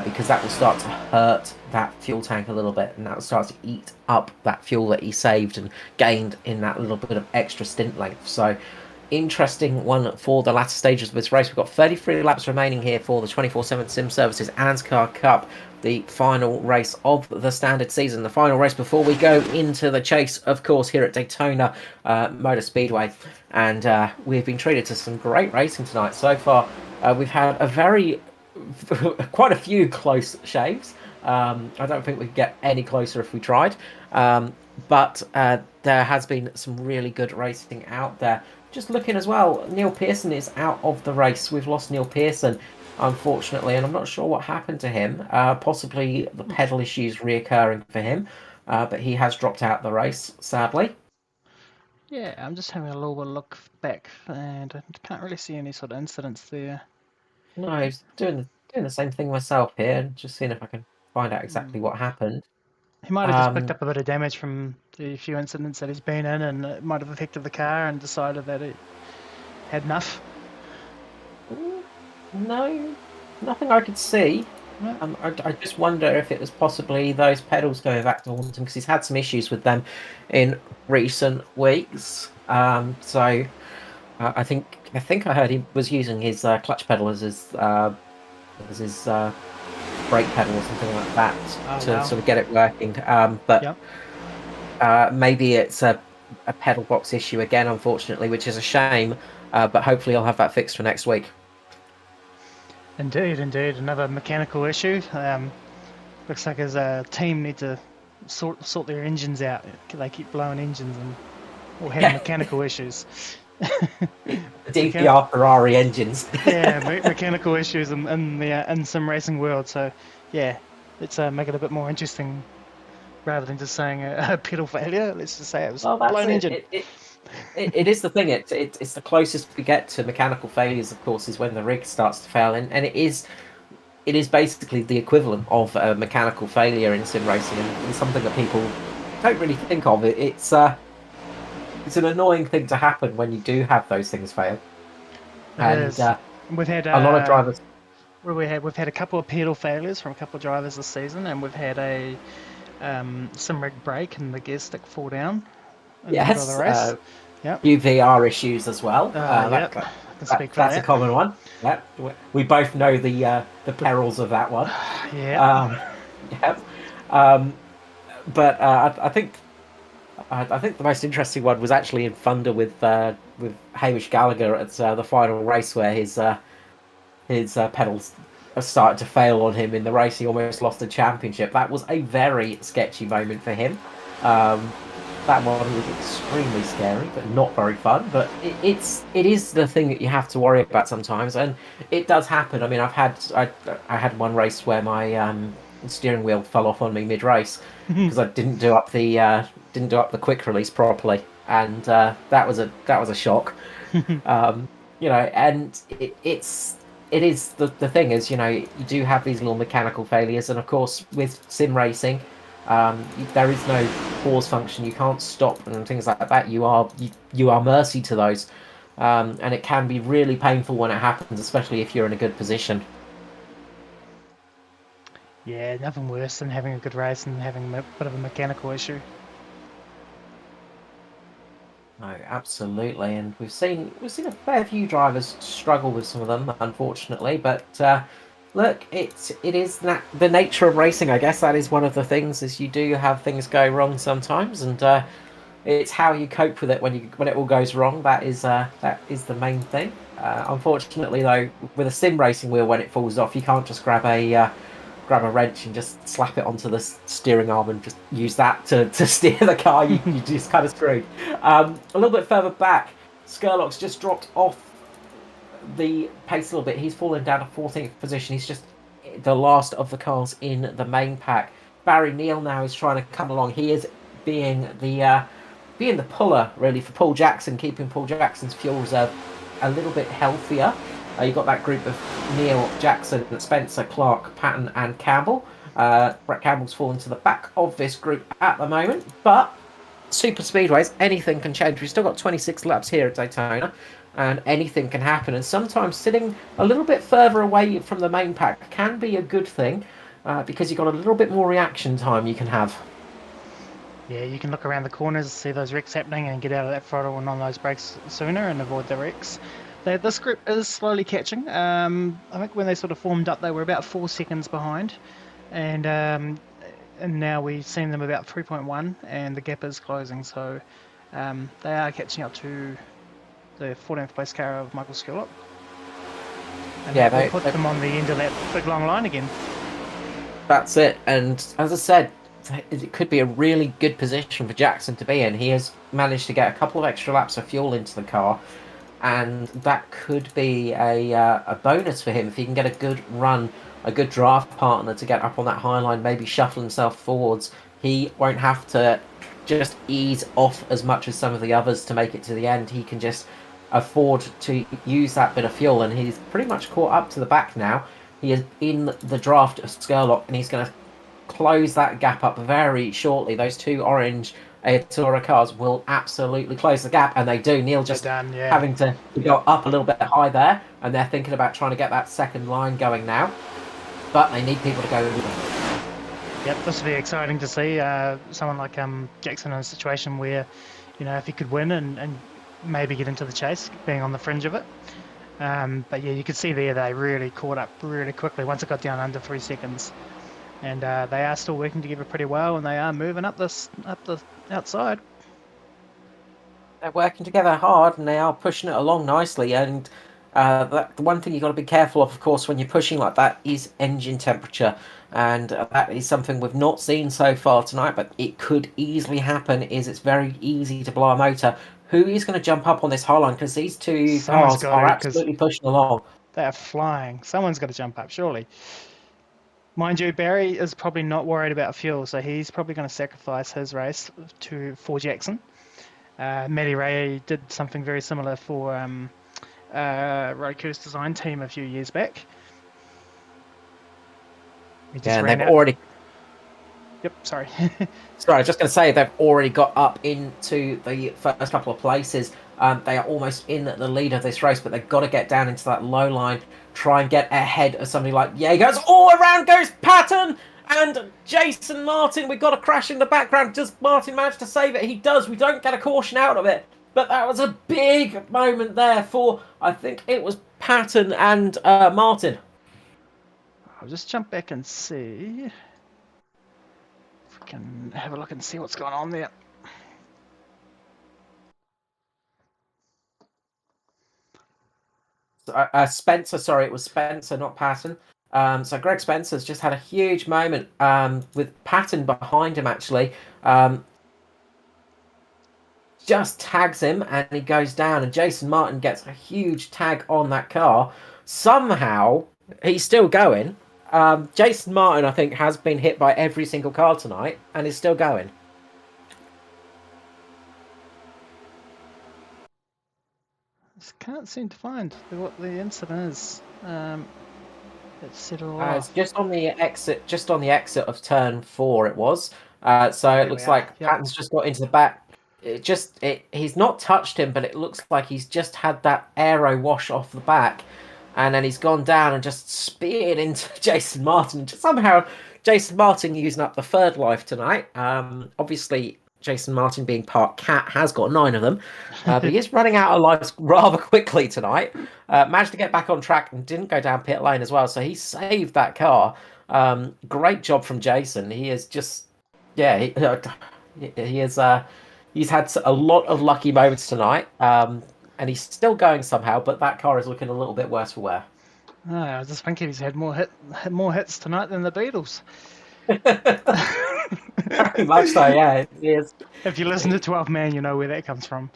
because that will start to hurt that fuel tank a little bit, and that will start to eat up that fuel that he saved and gained in that little bit of extra stint length. So interesting one for the latter stages of this race. We've got 33 laps remaining here for the 24/7 Sim Services ANZCAR Cup, the final race of the standard season, the final race before we go into the chase, of course, here at Daytona Motor Speedway. And we've been treated to some great racing tonight so far. We've had quite a few close shaves. I don't think we could get any closer if we tried. But there has been some really good racing out there. Just looking as well, Neil Pearson is out of the race. We've lost Neil Pearson, unfortunately, and I'm not sure what happened to him. Possibly the pedal issues reoccurring for him, but he has dropped out the race, sadly. Yeah, I'm just having a little bit of look back, and I can't really see any sort of incidents there. No, I was doing the same thing myself here, and just seeing if I can find out exactly what happened. He might have just picked up a bit of damage from the few incidents that he's been in, and it might have affected the car and decided that it had enough. No, nothing I could see. I just wonder if it was possibly those pedals going back to haunt him, because he's had some issues with them in recent weeks. So I think I heard he was using his clutch pedal as his brake pedal or something like that to sort of get it working. But maybe it's a pedal box issue again, unfortunately, which is a shame. But hopefully, I'll have that fixed for next week. Indeed, indeed. Another mechanical issue. Looks like his team need to sort their engines out. They keep blowing engines and or having Yeah, mechanical issues. the Mechan- DPR Ferrari engines. yeah, mechanical issues in sim racing world. So yeah, let's make it a bit more interesting rather than just saying a pedal failure. Let's just say it was Well, that's blown it. engine. It is the thing. It's the closest we get to mechanical failures, of course, is when the rig starts to fail, and it is basically the equivalent of a mechanical failure in sim racing, and something that people don't really think of. It's an annoying thing to happen when you do have those things fail, It and is. We've had a lot of drivers. we've had a couple of pedal failures from a couple of drivers this season, and we've had a sim rig break and the gear stick fall down in the middle of the Yes, race. Yep. UVR issues as well. Yep. I can speak for That's a that. common one. Yeah, we both know the perils of that one. Yep. Um, yeah. Um, but I think the most interesting one was actually in Thunder with Hamish Gallagher at the final race where his pedals started to fail on him in the race. He almost lost the championship. That was a very sketchy moment for him. Um, that one was extremely scary, but not very fun. But it is the thing that you have to worry about sometimes, and it does happen. I mean, I had one race where my steering wheel fell off on me mid race because I didn't do up the quick release properly, and that was a shock. And it is the thing is, you do have these little mechanical failures, and of course with sim racing, there is no pause function. You can't stop and things like that. You are mercy to those, and it can be really painful when it happens, especially if you're in a good position. Yeah, nothing worse than having a good race and having a bit of a mechanical issue. No, absolutely, and we've seen a fair few drivers struggle with some of them, unfortunately. But look, it is the nature of racing. I guess that is one of the things is you do have things go wrong sometimes, and it's how you cope with it when it all goes wrong. That is the main thing. Unfortunately, though, with a sim racing wheel, when it falls off, you can't just grab a wrench and just slap it onto the steering arm and just use that to steer the car. You just kind of screwed. A little bit further back, Skurlock's just dropped off the pace a little bit. He's fallen down to 14th position. He's just the last of the cars in the main pack. Barry Neal now is trying to come along. He is being the puller really for Paul Jackson, keeping Paul Jackson's fuel reserve a little bit healthier. You've got that group of Neil, Jackson, Spencer, Clark, Patton, and Campbell. Brett Campbell's fallen to the back of this group at the moment, but super speedways, anything can change. We've still got 26 laps here at Daytona, and anything can happen. And sometimes sitting a little bit further away from the main pack can be a good thing because you've got a little bit more reaction time you can have. Yeah, you can look around the corners, see those wrecks happening, and get out of that throttle and on those brakes sooner and avoid the wrecks. This group is slowly catching. I think when they sort of formed up, they were about 4 seconds behind, and now we've seen them about 3.1, and the gap is closing. So they are catching up to the 14th place car of Michael Skurlock, and Yeah, that will put them on the end of that big long line again. that's it. And as I said, it could be a really good position for Jackson to be in. He has managed to get a couple of extra laps of fuel into the car, and that could be a bonus for him if he can get a good run, a good draft partner to get up on that high line, maybe shuffle himself forwards. He won't have to just ease off as much as some of the others to make it to the end. He can just afford to use that bit of fuel, and he's pretty much caught up to the back now. He is in the draft of Skurlock, and he's going to close that gap up very shortly. Those two orange Aotora cars will absolutely close the gap, and they do. Neil just They're done, yeah. having to go up a little bit high there, and they're thinking about trying to get that second line going now. But they need people to go with them. Yep, this will be exciting to see. Someone like Jackson in a situation where, if he could win and maybe get into the chase, being on the fringe of it. But yeah, you could see there they really caught up really quickly once it got down under 3 seconds. And they are still working together pretty well, and they are moving up the outside. they're working together hard and they are pushing it along nicely. And the one thing you've got to be careful of course, when you're pushing like that is engine temperature. And that is something we've not seen so far tonight, but it could easily happen. Is it's very easy to blow a motor. Who is going to jump up on this high line? Because these two Someone's cars got are to, because absolutely pushing along. they're flying. Someone's got to jump up, surely. Mind you, Barry is probably not worried about fuel, so he's probably going to sacrifice his race for Jackson. Matty Ray did something very similar for Roadcourse Design Team a few years back. He just Yeah, and ran they've out. already. Yep, sorry. Sorry, I was just going to say they've already got up into the first couple of places. They are almost in the lead of this race, but they've got to get down into that low line, try and get ahead of somebody like Jaeger's. All around goes Patton and Jason Martin. We've got a crash in the background. Does Martin manage to save it? He does. We don't get a caution out of it. But that was a big moment there for, I think it was Patton and Martin. I'll just jump back and see if we can have a look and see what's going on there. Spencer, sorry, it was Spencer, not Patton. So Greg Spencer's just had a huge moment with Patton behind him, actually. Just tags him and he goes down, and Jason Martin gets a huge tag on that car. Somehow, he's still going. Jason Martin, I think, has been hit by every single car tonight and is still going. Just can't seem to find what the incident is. Let's set it all It's off. just on the exit of turn 4 it was. So it There we looks are. like Yep. Patton's just got into the back. He's not touched him, but it looks like he's just had that aero wash off the back, and then he's gone down and just speared into Jason Martin. Somehow, Jason Martin using up the third life tonight. Obviously, Jason Martin being part cat has got 9 of them, but he is running out of lives rather quickly tonight. Managed to get back on track and didn't go down pit lane as well, so he saved that car. Great job from Jason. He is just, yeah, he is. He's had a lot of lucky moments tonight, and he's still going somehow. But that car is looking a little bit worse for wear. Oh, I just think he's had more hits tonight than the Beatles. Very much so, yeah. He is. If you listen to 12 Man, you know where that comes from.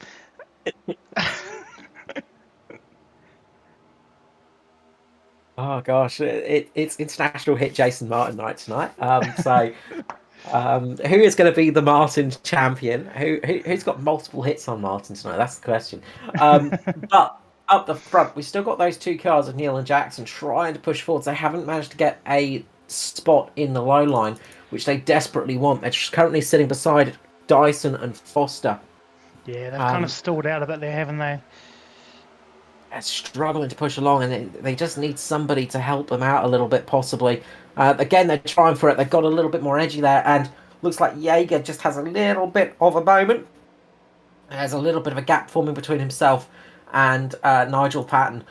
Oh gosh, it's international hit Jason Martin night tonight. Who is going to be the Martin champion? Who's got multiple hits on Martin tonight? That's the question. But up the front, we still got those 2 cars of Neil and Jackson trying to push forwards. They haven't managed to get a spot in the low line, which they desperately want. They're just currently sitting beside Dyson and Foster. Yeah, they've kind of stalled out a bit there, haven't they? They're struggling to push along, and they just need somebody to help them out a little bit, possibly. Again, they're trying for it. They've got a little bit more edgy there, and looks like Jaeger just has a little bit of a moment. There's a little bit of a gap forming between himself and Nigel Patton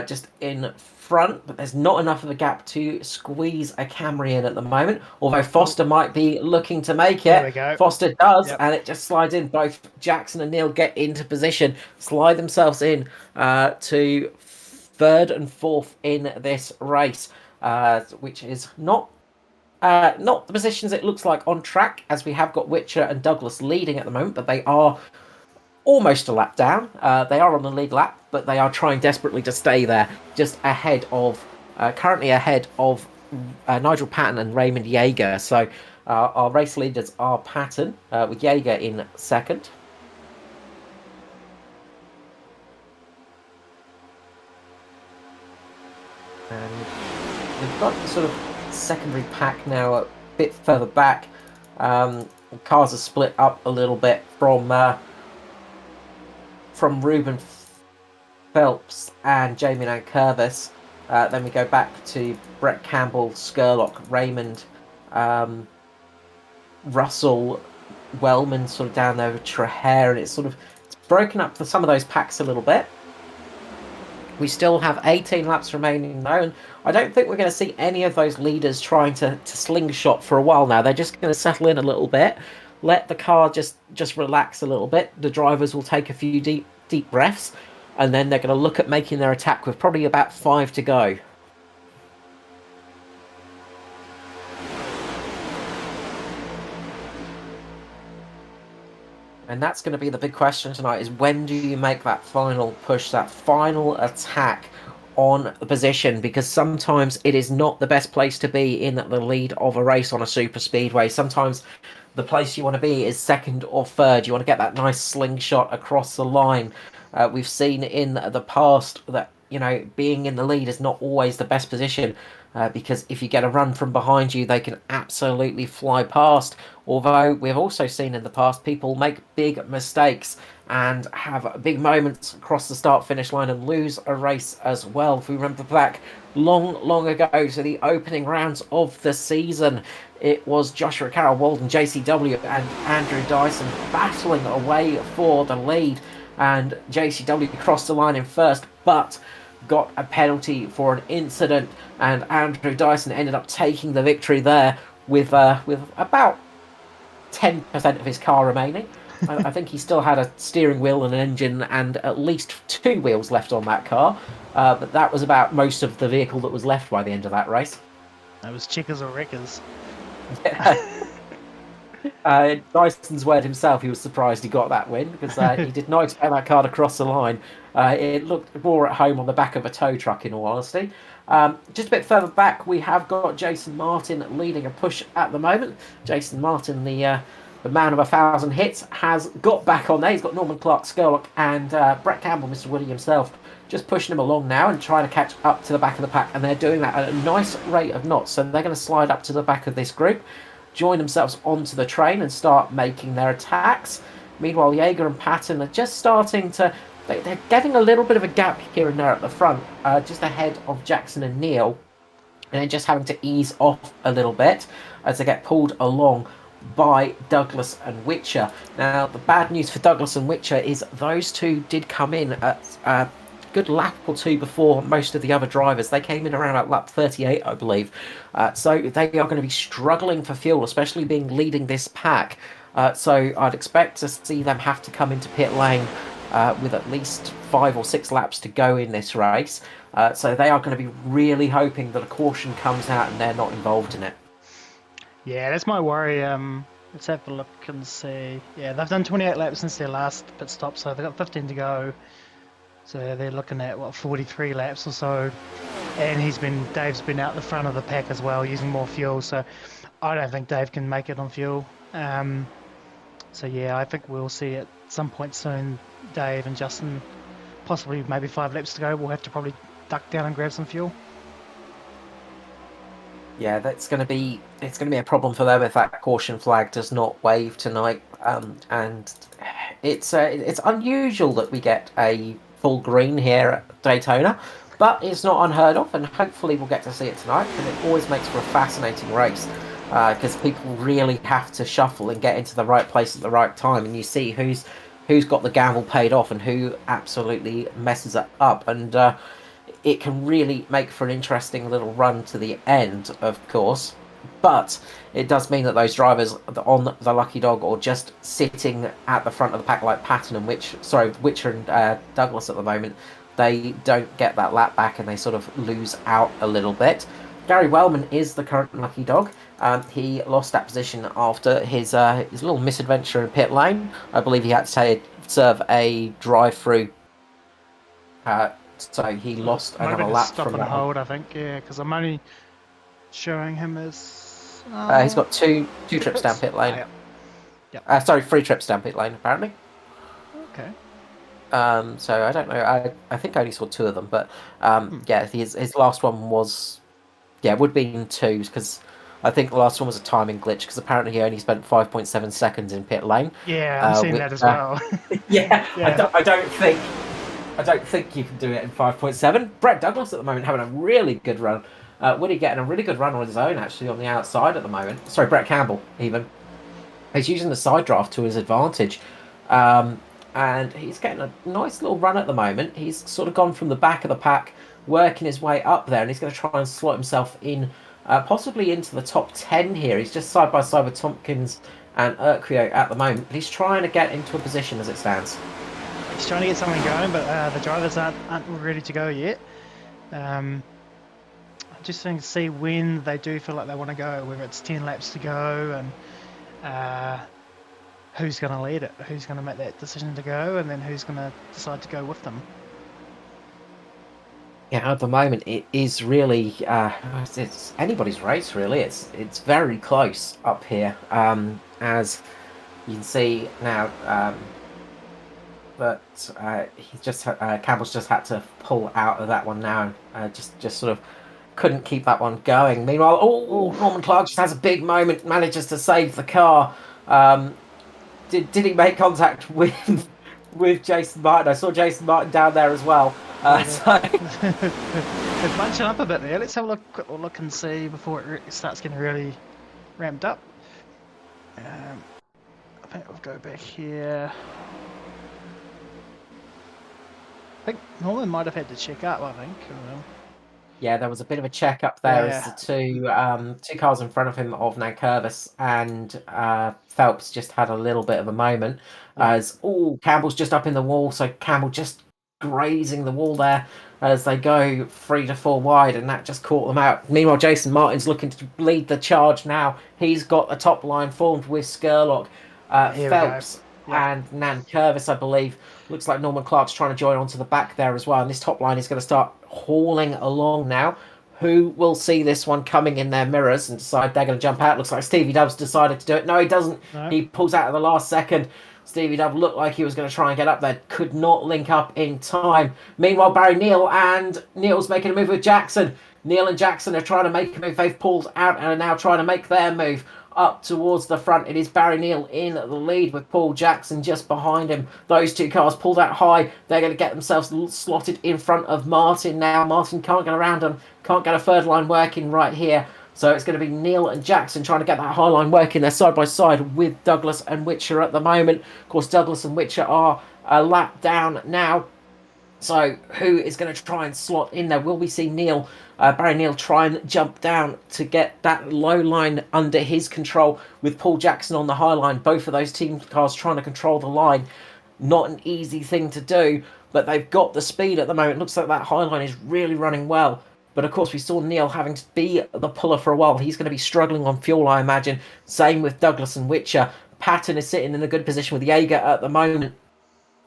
just in front, but there's not enough of a gap to squeeze a Camry in at the moment. Although Foster might be looking to make There we it. go. Foster does, Yep. and it just slides in. Both Jackson and Neil get into position, slide themselves in to 3rd and 4th in this race, which is not the positions it looks like on track, as we have got Witcher and Douglas leading at the moment, but they are almost a lap down. They are on the lead lap, but they are trying desperately to stay there, just currently ahead of Nigel Patton and Raymond Jaeger. So our race leaders are Patton, with Jaeger in 2nd. And we've got the sort of secondary pack now a bit further back. Cars are split up a little bit from Ruben Phelps and Jamie Nankervis. Then we go back to Brett Campbell, Skurlock, Raymond, Russell, Wellman, sort of down there with Traher, and it's broken up for some of those packs a little bit. We still have 18 laps remaining though, and I don't think we're going to see any of those leaders trying to slingshot for a while now. They're just going to settle in a little bit. let the car just relax a little bit. The drivers will take a few deep breaths, and then they're going to look at making their attack with probably about 5 to go. And that's going to be the big question tonight: is when do you make that final push, that final attack on the position? Because sometimes it is not the best place to be in the lead of a race on a super speedway. Sometimes the place you want to be is second or third. You want to get that nice slingshot across the line. We've seen in the past that, being in the lead is not always the best position, because if you get a run from behind you, they can absolutely fly past. Although we've also seen in the past people make big mistakes and have big moments across the start finish line and lose a race as well. If we remember back long ago to the opening rounds of the season, it was Joshua Carroll, Walden, JCW, and Andrew Dyson battling away for the lead. And JCW crossed the line in first, but got a penalty for an incident, and Andrew Dyson ended up taking the victory there with about 10% of his car remaining. I think he still had a steering wheel and an engine and at least 2 wheels left on that car, but that was about most of the vehicle that was left by the end of that race. It was checkers or wreckers. Dyson's word himself, he was surprised he got that win because he did not expect that car to cross the line. It looked more at home on the back of a tow truck, in all honesty. Just a bit further back, we have got Jason Martin leading a push at the moment. Jason Martin, the man of 1,000 hits, has got back on there. He's got Norman Clark, Skurlock, and Brett Campbell, Mr. Woody himself, just pushing him along now and trying to catch up to the back of the pack. And they're doing that at a nice rate of knots. So they're going to slide up to the back of this group, join themselves onto the train and start making their attacks. Meanwhile, Jaeger and Patton are just starting to... They're getting a little bit of a gap here and there at the front, just ahead of Jackson and Neil, and then just having to ease off a little bit as they get pulled along by Douglas and Witcher. Now, the bad news for Douglas and Witcher is those two did come in at a good lap or two before most of the other drivers. They came in around at lap 38, I believe. So they are going to be struggling for fuel, especially being leading this pack. So I'd expect to see them have to come into pit lane with at least 5 or 6 laps to go in this race. So they are going to be really hoping that a caution comes out and they're not involved in it. Yeah, that's my worry. Let's have a look and see. Yeah, they've done 28 laps since their last pit stop, so they've got 15 to go. So they're looking at, 43 laps or so. And Dave's been out the front of the pack as well, using more fuel. So I don't think Dave can make it on fuel. So yeah, I think we'll see at some point soon Dave and Justin, possibly maybe 5 laps to go, we'll have to probably duck down and grab some fuel. Yeah, it's going to be a problem for them if that caution flag does not wave tonight. And it's unusual that we get a full green here at Daytona, but it's not unheard of, and hopefully we'll get to see it tonight because it always makes for a fascinating race. Because people really have to shuffle and get into the right place at the right time, and you see who's got the gamble paid off and who absolutely messes it up, and it can really make for an interesting little run to the end, of course. But it does mean that those drivers on the lucky dog or just sitting at the front of the pack like Patton and Witcher and Douglas at the moment, they don't get that lap back and they sort of lose out a little bit. Gary Wellman is the current lucky dog. He lost that position after his little misadventure in pit lane. I believe he had to serve a drive-through, so he lost another lap stop from and that hold, I think, yeah, because I'm only showing him as... He's got two trips down pit lane. Sorry, 3 trips down pit lane, apparently. Okay. So I don't know. I think I only saw 2 of them, but yeah, his last one was... Yeah, it would be in 2, because I think the last one was a timing glitch, because apparently he only spent 5.7 seconds in pit lane. Yeah, I'm seeing that as well. Yeah, I don't think you can do it in 5.7. Brett Douglas at the moment having a really good run. Woody getting a really good run on his own, actually, on the outside at the moment. Sorry, Brett Campbell, even. He's using the side draft to his advantage. And he's getting a nice little run at the moment. He's sort of gone from the back of the pack, working his way up there, and he's going to try and slot himself in, possibly into the top 10 here. He's just side by side with Tompkins and Urquio at the moment. He's trying to get into a position as it stands. He's trying to get something going, but the drivers aren't ready to go yet. I'm just trying to see when they do feel like they want to go, whether it's 10 laps to go, and who's going to lead it, who's going to make that decision to go, and then who's going to decide to go with them. Yeah, at the moment it is really it's anybody's race really. It's very close up here, as you can see now. But he's just Campbell's just had to pull out of that one now. Just sort of couldn't keep that one going. Meanwhile, Norman Clark just has a big moment, manages to save the car. Did he make contact with Jason Martin? I saw Jason Martin down there as well. So They're bunching up a bit there. Let's have a quick look and see before it starts getting really ramped up. I think we'll go back here. I think Norman might have had to check up, I think. yeah, there was a bit of a check up there as the two cars in front of him of Nankervis and Phelps just had a little bit of a moment as Campbell's just up in the wall, so Campbell just grazing the wall there as they go 3 to 4 wide, and that just caught them out. Meanwhile, Jason Martin's looking to lead the charge now. He's got the top line formed with Skurlock, Phelps, and Nankervis, I believe. Looks like Norman Clark's trying to join onto the back there as well, and this top line is going to start hauling along now. Who will see this one coming in their mirrors and decide they're going to jump out? Looks like Stevie Dub's decided to do it. No, he doesn't. No. He pulls out at the last second. Stevie Dub looked like he was going to try and get up there. Could not link up in time. Meanwhile, Barry Neal and Neal's making a move with Jackson. Neal and Jackson are trying to make a move. They've pulled out and are now trying to make their move up towards the front. It is Barry Neal in the lead with Paul Jackson just behind him. Those two cars pulled out high. They're going to get themselves slotted in front of Martin now. Martin can't get around them. Can't get a third line working right here. So it's going to be Neal and Jackson trying to get that high line working. They're side by side with Douglas and Witcher at the moment. Of course, Douglas and Witcher are a lap down now. So who is going to try and slot in there? Will we see Neal, Barry Neal, try and jump down to get that low line under his control with Paul Jackson on the high line? Both of those team cars trying to control the line. Not an easy thing to do, but they've got the speed at the moment. Looks like that high line is really running well. But of course, we saw Neal having to be the puller for a while. He's going to be struggling on fuel, I imagine. Same with Douglas and Witcher. Patton is sitting in a good position with Jaeger at the moment.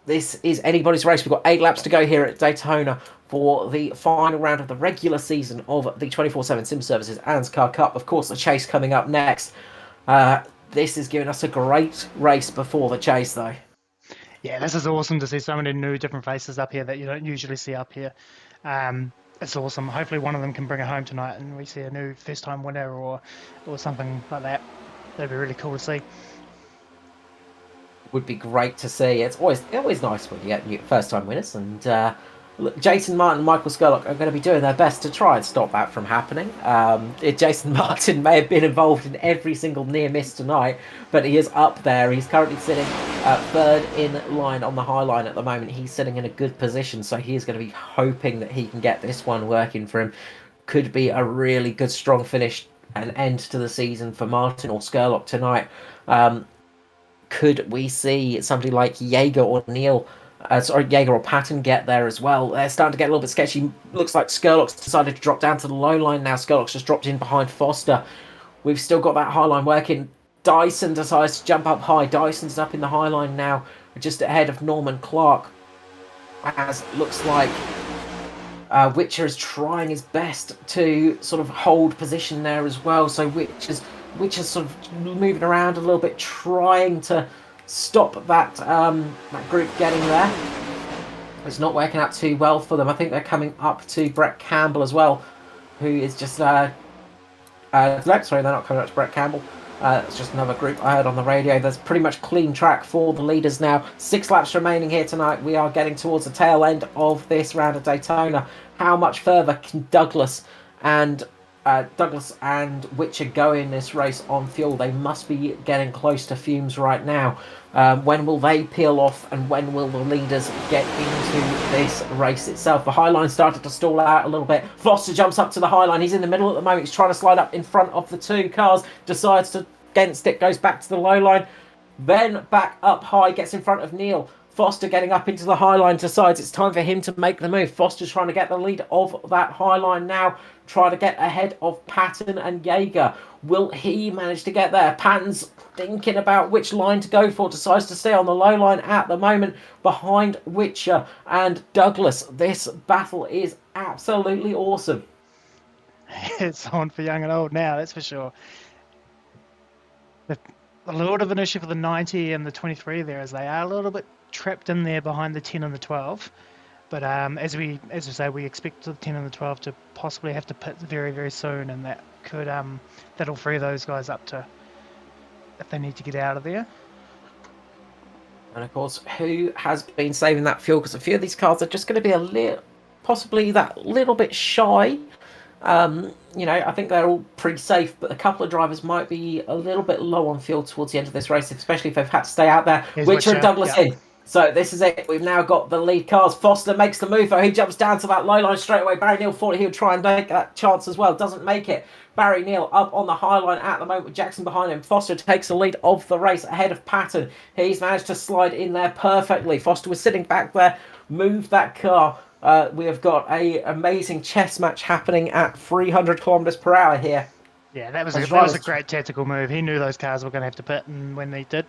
This is anybody's race. We've got 8 laps to go here at Daytona for the final round of the regular season of the 24/7 Sim Services ANZCAR Cup. Of course, the chase coming up next. This is giving us a great race before the chase, though. Yeah, this is awesome to see so many new different faces up here that you don't usually see up here. It's awesome. Hopefully one of them can bring it home tonight and we see a new first-time winner or something like that. That'd be really cool to see. Would be great to see. It's always nice when you get new first-time winners, and Jason Martin and Michael Skurlock are going to be doing their best to try and stop that from happening. Jason Martin may have been involved in every single near miss tonight, but he is up there. He's currently sitting third in line on the high line at the moment. He's sitting in a good position, so he is going to be hoping that he can get this one working for him. Could be a really good, strong finish and end to the season for Martin or Skurlock tonight. Could we see somebody like Jaeger or Neal, Jaeger or Patton get there as well? They're starting to get a little bit sketchy. Looks like Skurlock's decided to drop down to the low line now. Skurlock's just dropped in behind Foster. We've still got that high line working. Dyson decides to jump up high. Dyson's up in the high line now, just ahead of Norman Clark. As looks like Witcher is trying his best to sort of hold position there as well. So Witcher's sort of moving around a little bit, trying to stop that group getting there. It's not working out too well for them. I think they're coming up to Brett Campbell as well, who is just no, sorry, they're not coming up to Brett Campbell. It's just another group I heard on the radio. There's pretty much clean track for the leaders now. 6 laps remaining here tonight. We are getting towards the tail end of this round of Daytona. How much further can Douglas and Witcher go in this race on fuel? They must be getting close to fumes right now. When will they peel off, and when will the leaders get into this race itself? The high line started to stall out a little bit. Foster jumps up to the high line. He's in the middle at the moment. He's trying to slide up in front of the 2 cars. Decides to against it, goes back to the low line, then back up high, gets in front of Neil. Foster getting up into the high line, decides it's time for him to make the move. Foster's trying to get the lead of that high line now, try to get ahead of Patton and Jaeger. Will he manage to get there? Patton's thinking about which line to go for, decides to stay on the low line at the moment behind Witcher and Douglas. This battle is absolutely awesome. It's on for young and old now, that's for sure. A little bit of an issue for the 90 and the 23 there, as they are a little bit trapped in there behind the 10 and the 12. But as we say, we expect the 10 and the 12 to possibly have to pit very, very soon, and that could that'll free those guys up to, if they need to get out of there. And of course, who has been saving that fuel? Because a few of these cars are just going to be a little, possibly that little bit shy. I think they're all pretty safe, but a couple of drivers might be a little bit low on fuel towards the end of this race, especially if they've had to stay out there. Witcher and Douglas in. So this is it. We've now got the lead cars. Foster makes the move, though. He jumps down to that low line straight away. Barry Neal thought he would try and make that chance as well. Doesn't make it. Barry Neal up on the high line at the moment with Jackson behind him. Foster takes the lead of the race ahead of Patton. He's managed to slide in there perfectly. Foster was sitting back there, moved that car. We have got a amazing chess match happening at 300 kilometers per hour here. Yeah, that was a great tactical move. He knew those cars were going to have to pit, and when they did,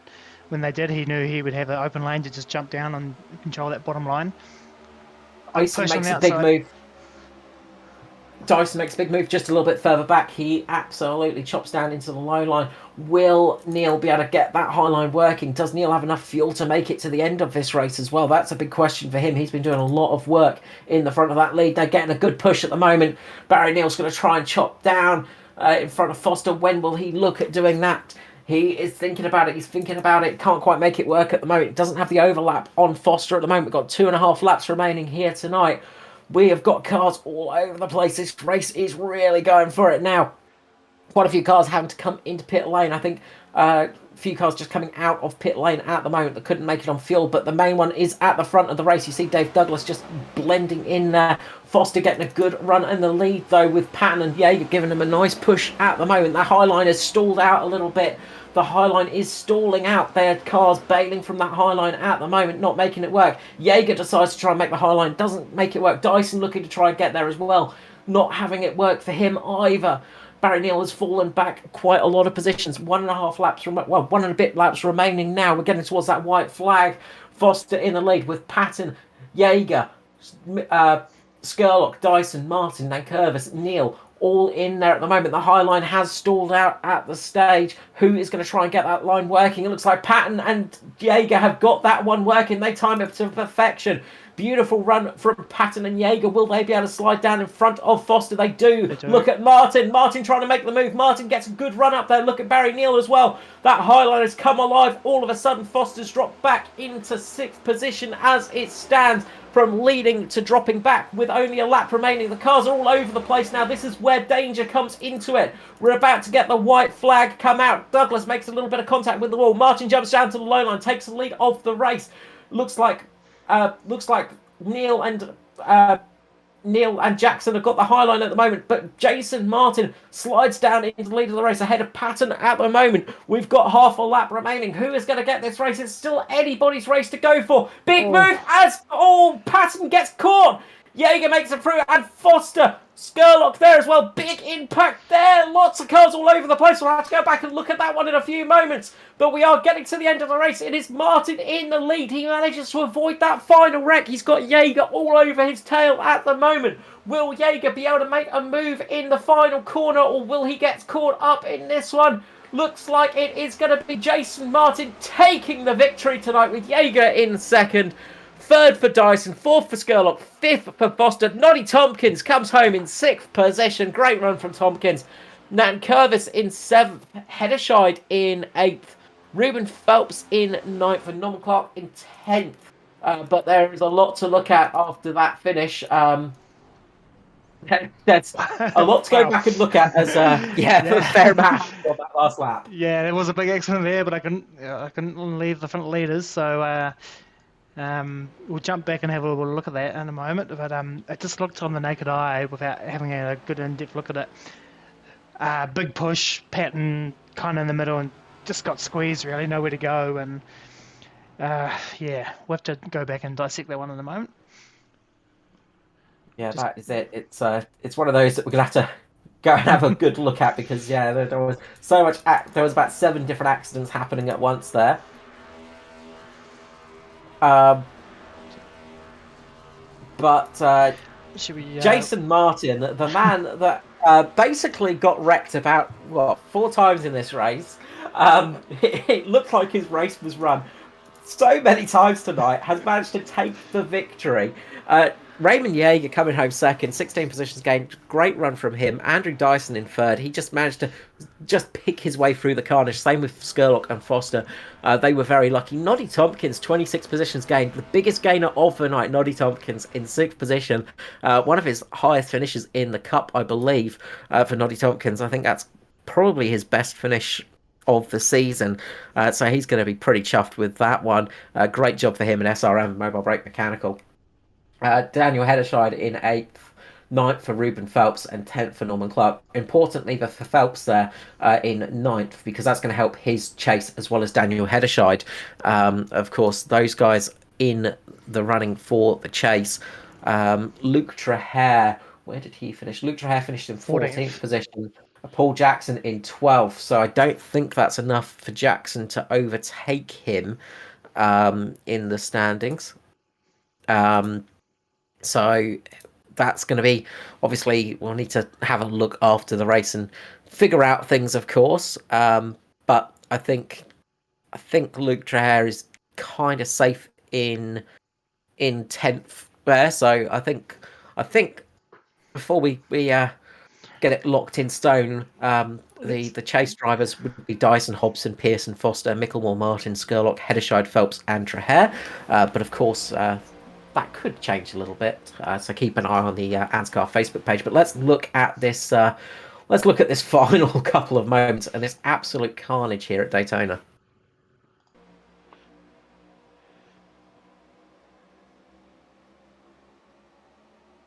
he knew he would have an open lane to just jump down and control that bottom line. Dyson makes a big move. Dyson makes a big move just a little bit further back. He absolutely chops down into the low line. Will Neil be able to get that high line working? Does Neil have enough fuel to make it to the end of this race as well? That's a big question for him. He's been doing a lot of work in the front of that lead. They're getting a good push at the moment. Barry Neal's going to try and chop down in front of Foster. When will he look at doing that? He is thinking about it. He's thinking about it. Can't quite make it work at the moment. It doesn't have the overlap on Foster at the moment. We've got 2.5 laps remaining here tonight. We have got cars all over the place. This race is really going for it now. Quite a few cars having to come into pit lane. I think a few cars just coming out of pit lane at the moment that couldn't make it on fuel, but the main one is at the front of the race. You see Dave Douglas just blending in there. Foster getting a good run in the lead, though, with Patton and Jaeger giving him a nice push at the moment. The high line has stalled out a little bit. The high line is stalling out. There are cars bailing from that high line at the moment, not making it work. Jaeger decides to try and make the high line, doesn't make it work. Dyson looking to try and get there as well, not having it work for him either. Barry Neal has fallen back quite a lot of positions. 1.5 laps, one and a bit laps remaining now. We're getting towards that white flag. Foster in the lead with Patton, Jaeger, Skurlock, Dyson, Martin, Nankervis, Neal, all in there at the moment. The high line has stalled out at the stage. Who is going to try and get that line working? It looks like Patton and Jaeger have got that one working. They time it to perfection. Beautiful run from Patton and Jaeger. Will they be able to slide down in front of Foster? They do. Look at Martin. Martin trying to make the move. Martin gets a good run up there. Look at Barry Neal as well. That high line has come alive. All of a sudden, Foster's dropped back into 6th position as it stands. From leading to dropping back with only a lap remaining. The cars are all over the place now. This is where danger comes into it. We're about to get the white flag come out. Douglas makes a little bit of contact with the wall. Martin jumps down to the low line, takes the lead of the race. Looks like Neil and Jackson have got the high line at the moment, but Jason Martin slides down into the lead of the race ahead of Patton at the moment. We've got half a lap remaining. Who is going to get this race? It's still anybody's race to go for. Big move as Patton gets caught. Jaeger makes it through, and Foster, Skurlock there as well. Big impact there. Lots of cars all over the place. We'll have to go back and look at that one in a few moments. But we are getting to the end of the race. It is Martin in the lead. He manages to avoid that final wreck. He's got Jaeger all over his tail at the moment. Will Jaeger be able to make a move in the final corner, or will he get caught up in this one? Looks like it is going to be Jason Martin taking the victory tonight with Jaeger in second. 3rd for Dyson, 4th for Skurlock, 5th for Foster. Noddy Tompkins comes home in 6th position. Great run from Tompkins. Nankervis in 7th. Hedderscheid in 8th. Ruben Phelps in 9th. And Norman Clark in 10th. But there is a lot to look at after that finish. That's a lot to go back and look at as fair match on that last lap. Yeah, there was a big accident there, but I couldn't leave the front leaders, so we'll jump back and have a little look at that in a moment. But it just looked on the naked eye without having a good in-depth look at it. Big push, Patton kind of in the middle and just got squeezed. Really, nowhere to go, and yeah, we'll have to go back and dissect that one in a moment. Yeah, Just that is it. It's one of those that we're gonna have to go and have a good look at because yeah, there was so much. There was about 7 different accidents happening at once there. Um, but should we? Jason Martin, the man that basically got wrecked about what 4 times in this race. It looked like his race was run so many times tonight, has managed to take the victory. Raymond Yeager coming home second, 16 positions gained. Great run from him. Andrew Dyson in third. He just managed to just pick his way through the carnage. Same with Skurlock and Foster. They were very lucky. Noddy Tompkins, 26 positions gained. The biggest gainer of the night, Noddy Tompkins in 6th position. One of his highest finishes in the Cup, I believe, for Noddy Tompkins. I think that's probably his best finish of the season. So he's going to be pretty chuffed with that one. Great job for him in SRM, Mobile Brake Mechanical. Daniel Hederscheid in 8th, 9th for Ruben Phelps, and 10th for Norman Clark. Importantly, for Phelps there in 9th, because that's going to help his chase as well as Daniel Hederscheid. Of course, those guys in the running for the chase. Luke Traher, where did he finish? Luke Traher finished in 14th 14th. position. Paul Jackson in 12th, so I don't think that's enough for Jackson to overtake him in the standings. Um, so that's going to be obviously we'll need to have a look after the race and figure out things, of course. But I think Luke Traher is kind of safe in 10th there. So I think before we get it locked in stone, the chase drivers would be Dyson, Hobson, Pearson, Foster, Mickelmore, Martin, Skurlock, Hederscheid, Phelps, and Traher. But of course, that could change a little bit. So keep an eye on the ANZCAR Facebook page. But let's look at this. Let's look at this final couple of moments and this absolute carnage here at Daytona.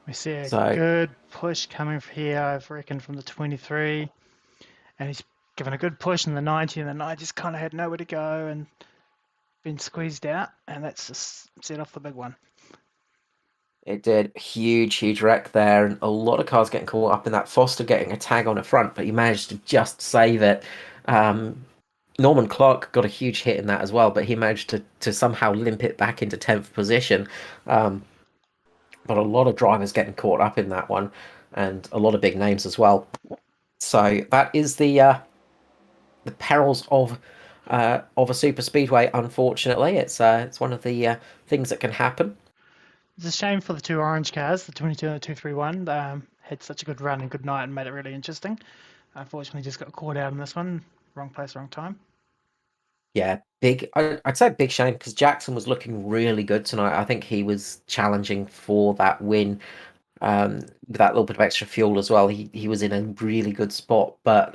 We see a So good push coming here, I reckon, from the 23, and he's given a good push in the 90, and the 90's kind of had nowhere to go and been squeezed out, and that's just set off the big one. it did huge wreck there, and a lot of cars getting caught up in that. Foster getting a tag on the front, but he managed to just save it. Um, Norman Clark got a huge hit in that as well, but he managed to somehow limp it back into 10th position. Um, but a lot of drivers getting caught up in that one, and a lot of big names as well. So that is the perils of a super speedway. Unfortunately, it's one of the things that can happen. It's a shame for the two orange cars, the 22 and the 231. Had such a good run and good night and made it really interesting. Unfortunately, just got caught out in this one. Wrong place, wrong time. Yeah, big. I'd say big shame because Jackson was looking really good tonight. I think he was challenging for that win. With that little bit of extra fuel as well, he was in a really good spot. But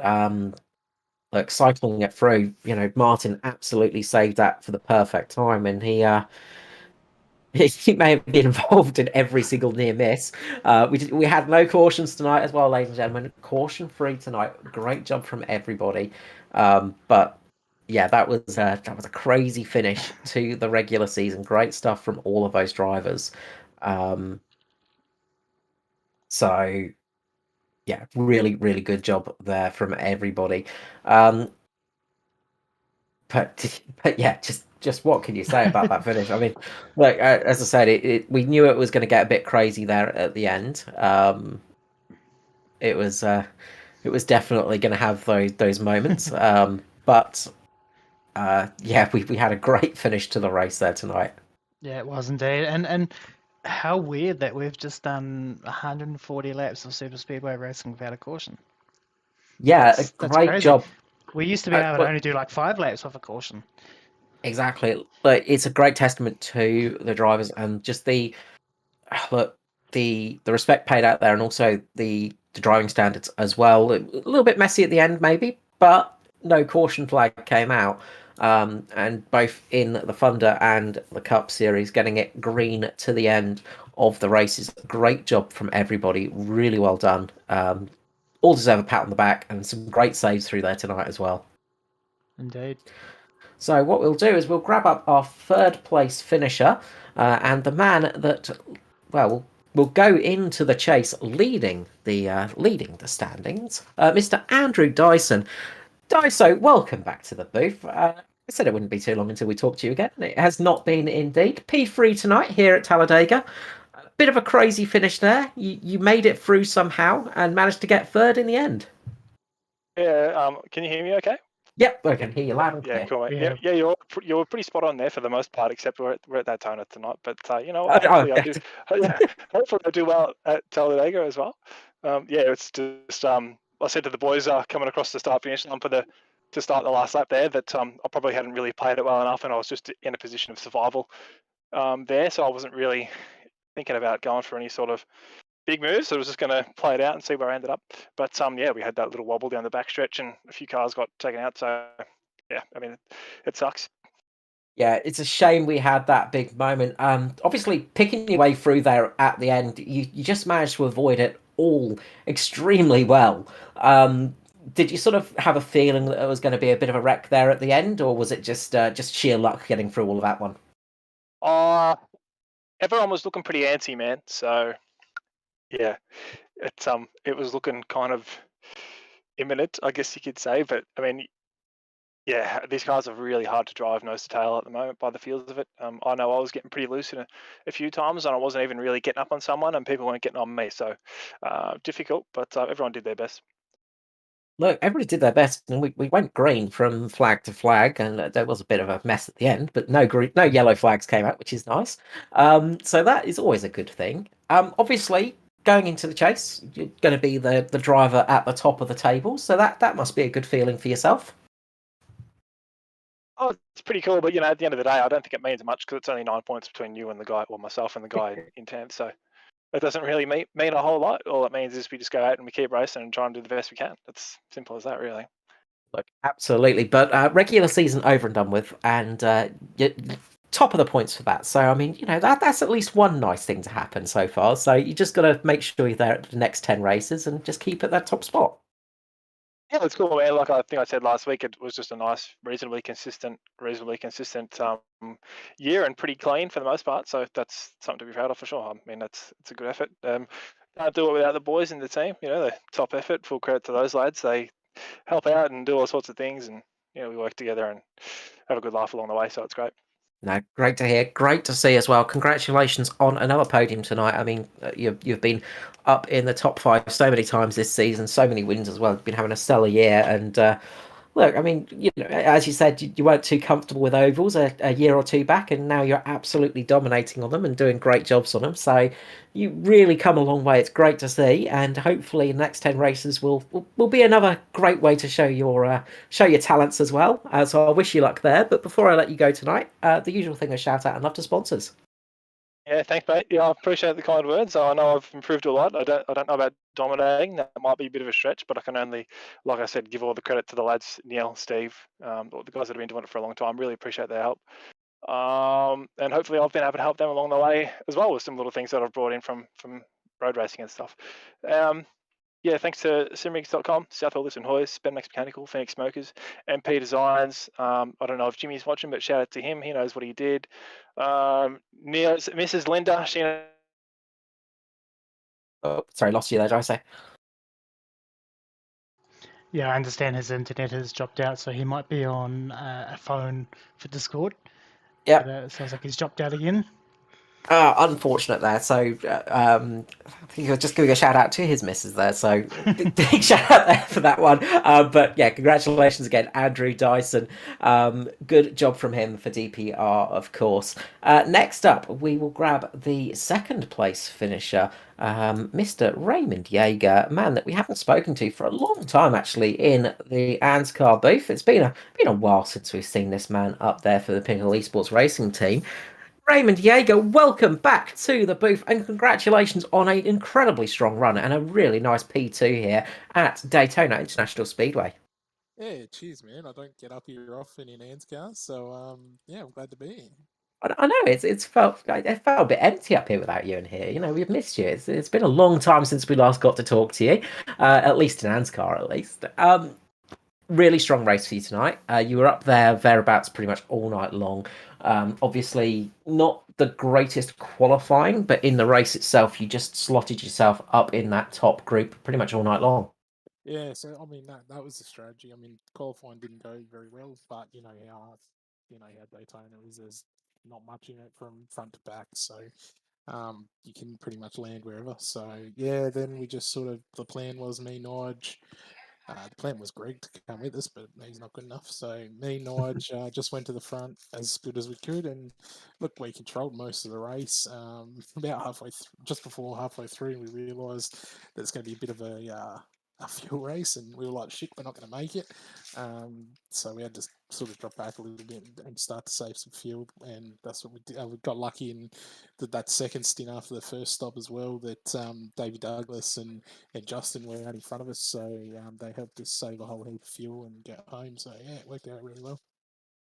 like cycling it through, Martin absolutely saved that for the perfect time, and he may have been involved in every single near miss. We had no cautions tonight as well, ladies and gentlemen. Caution free tonight. Great job from everybody. But yeah, that was a crazy finish to the regular season. Great stuff from all of those drivers. Um, so yeah, really good job there from everybody. Um, but yeah, just what can you say about that finish? I mean, look, as I said, we knew it was going to get a bit crazy there at the end. It was it was definitely going to have those moments. But yeah, we had a great finish to the race there tonight. Yeah, it was indeed. And how weird that we've just done 140 laps of super speedway racing without a caution. Yeah, a That's great crazy. job. We used to be able to Look, only do like 5 laps with a caution. exactly. But it's a great testament to the drivers and just look, the respect paid out there, and also the driving standards as well. A little bit messy at the end, maybe, but no caution flag came out. And both in the Thunder and the Cup Series, getting it green to the end of the races. Great job from everybody. Really well done. All deserve a pat on the back, and some great saves through there tonight as well. Indeed. So what we'll do is we'll grab up our third place finisher, and the man that, well, will go into the chase leading the standings, Mr. Andrew Dyson. Dyso, welcome back to the booth. I said it wouldn't be too long until we talk to you again. It has not been indeed. P3 tonight here at Talladega. A bit of a crazy finish there. You made it through somehow and managed to get third in the end. Yeah, can you hear me okay? Yep, I can hear you loud and Yeah, clear. cool, mate. Yeah. Yeah, you're pretty spot on there for the most part, except we're at Daytona tonight. But you know, Oh, hopefully I do. Yeah, hopefully I do well at Talladega as well. Yeah, it's just I said to the boys coming across the start finish line to start the last lap there that I probably hadn't really played it well enough, and I was just in a position of survival there, so I wasn't really thinking about going for any sort of big moves. So I was just going to play it out and see where I ended up. But yeah, we had that little wobble down the backstretch, and a few cars got taken out. So yeah, I mean, it sucks. Yeah, it's a shame we had that big moment. Obviously, picking your way through there at the end, you just managed to avoid it all extremely well. Did you sort of have a feeling that it was going to be a bit of a wreck there at the end, or was it just sheer luck getting through all of that one? Uh Everyone was looking pretty antsy, man. So yeah, it was looking kind of imminent, I guess you could say. But I mean, yeah, these cars are really hard to drive nose to tail at the moment by the feels of it. I know I was getting pretty loose in a few times, and I wasn't even really getting up on someone, and people weren't getting on me. So difficult, but everyone did their best. Look, everybody did their best, and we went green from flag to flag, and there was a bit of a mess at the end, but no yellow flags came out, which is nice. So that is always a good thing. Obviously, going into the chase, you're going to be the driver at the top of the table, so that must be a good feeling for yourself. Oh, it's pretty cool, but you know, at the end of the day, I don't think it means much because it's only 9 points between you and the guy, or myself and the guy in 10th. So it doesn't really mean a whole lot. All it means is we just go out and we keep racing and try and do the best we can. It's simple as that, really. Look, absolutely, but regular season over and done with, and you're top of the points for that. So I mean, that's at least one nice thing to happen so far. So you just got to make sure you're there at the next 10 races and just keep at that top spot. Yeah, it's cool, man. Like I think I said last week, it was just a nice, reasonably consistent year and pretty clean for the most part. So that's something to be proud of for sure. I mean, it's a good effort. Can't do it without the boys in the team. You know, the top effort. Full credit to those lads. They help out and do all sorts of things, and we work together and have a good laugh along the way. So it's great. No, great to hear. Great to see as well. Congratulations on another podium tonight. I mean, you've been up in the top five so many times this season, so many wins as well. You've been having a stellar year, and look, I mean, as you said, you weren't too comfortable with ovals a year or two back, and now you're absolutely dominating on them and doing great jobs on them. So you really come a long way. It's great to see, and hopefully the next 10 races will be another great way to show your talents as well. So I wish you luck there. But before I let you go tonight, the usual thing is shout out and love to sponsors. Yeah, thanks, mate. Yeah, I appreciate the kind words. I know I've improved a lot. I don't know about dominating. That might be a bit of a stretch, but I can only, like I said, give all the credit to the lads, Neil, Steve, the guys that have been doing it for a long time. Really appreciate their help. And hopefully I've been able to help them along the way as well with some little things that I've brought in from road racing and stuff. Yeah, thanks to simrigs.com, South Willis and Hoyes, Ben Max Mechanical, Phoenix Smokers, MP Designs. I don't know if Jimmy's watching, but shout out to him. He knows what he did. Neil's Mrs. Linda, she Oh, sorry, lost you there, did I say? Yeah, I understand his internet has dropped out, so he might be on a phone for Discord. Yeah. But it sounds like he's dropped out again. Unfortunate there. So I think I'll just giving a shout out to his missus there. So big shout out there for that one. But yeah, congratulations again, Andrew Dyson. Good job from him for DPR, of course. Next up, we will grab the second place finisher, Mr. Raymond Jaeger, a man that we haven't spoken to for a long time actually in the ANZCAR booth. It's been a while since we've seen this man up there for the Pinnacle Esports Racing team. Raymond Jaeger, welcome back to the booth and congratulations on an incredibly strong run and a really nice P2 here at Daytona International Speedway. Yeah, cheers, man. I don't get up here often in ANZCAR, so yeah, I'm glad to be here. I know it felt a bit empty up here without you in here. We've missed you. It's been a long time since we last got to talk to you, at least in ANZCAR, at least. really strong race for you tonight. You were up there, thereabouts, pretty much all night long. Obviously, not the greatest qualifying, but in the race itself, you just slotted yourself up in that top group pretty much all night long. Yeah, so I mean that was the strategy. I mean, qualifying didn't go very well, but how Daytona is. There's not much in it from front to back, so you can pretty much land wherever. So yeah, then we just sort of the plan was me, Nige. The plan was Greg to come with us, but he's not good enough. So me, Nige, just went to the front as good as we could, and look, we controlled most of the race. About just before halfway through, we realised that it's going to be a bit of a fuel race, and we were like, "Shit, we're not going to make it." So we had to sort of drop back a little bit and start to save some fuel, and that's what we did. We got lucky in that second stint after the first stop as well. That Davey Douglas and Justin were out in front of us, so they helped us save a whole heap of fuel and get home. So yeah, it worked out really well.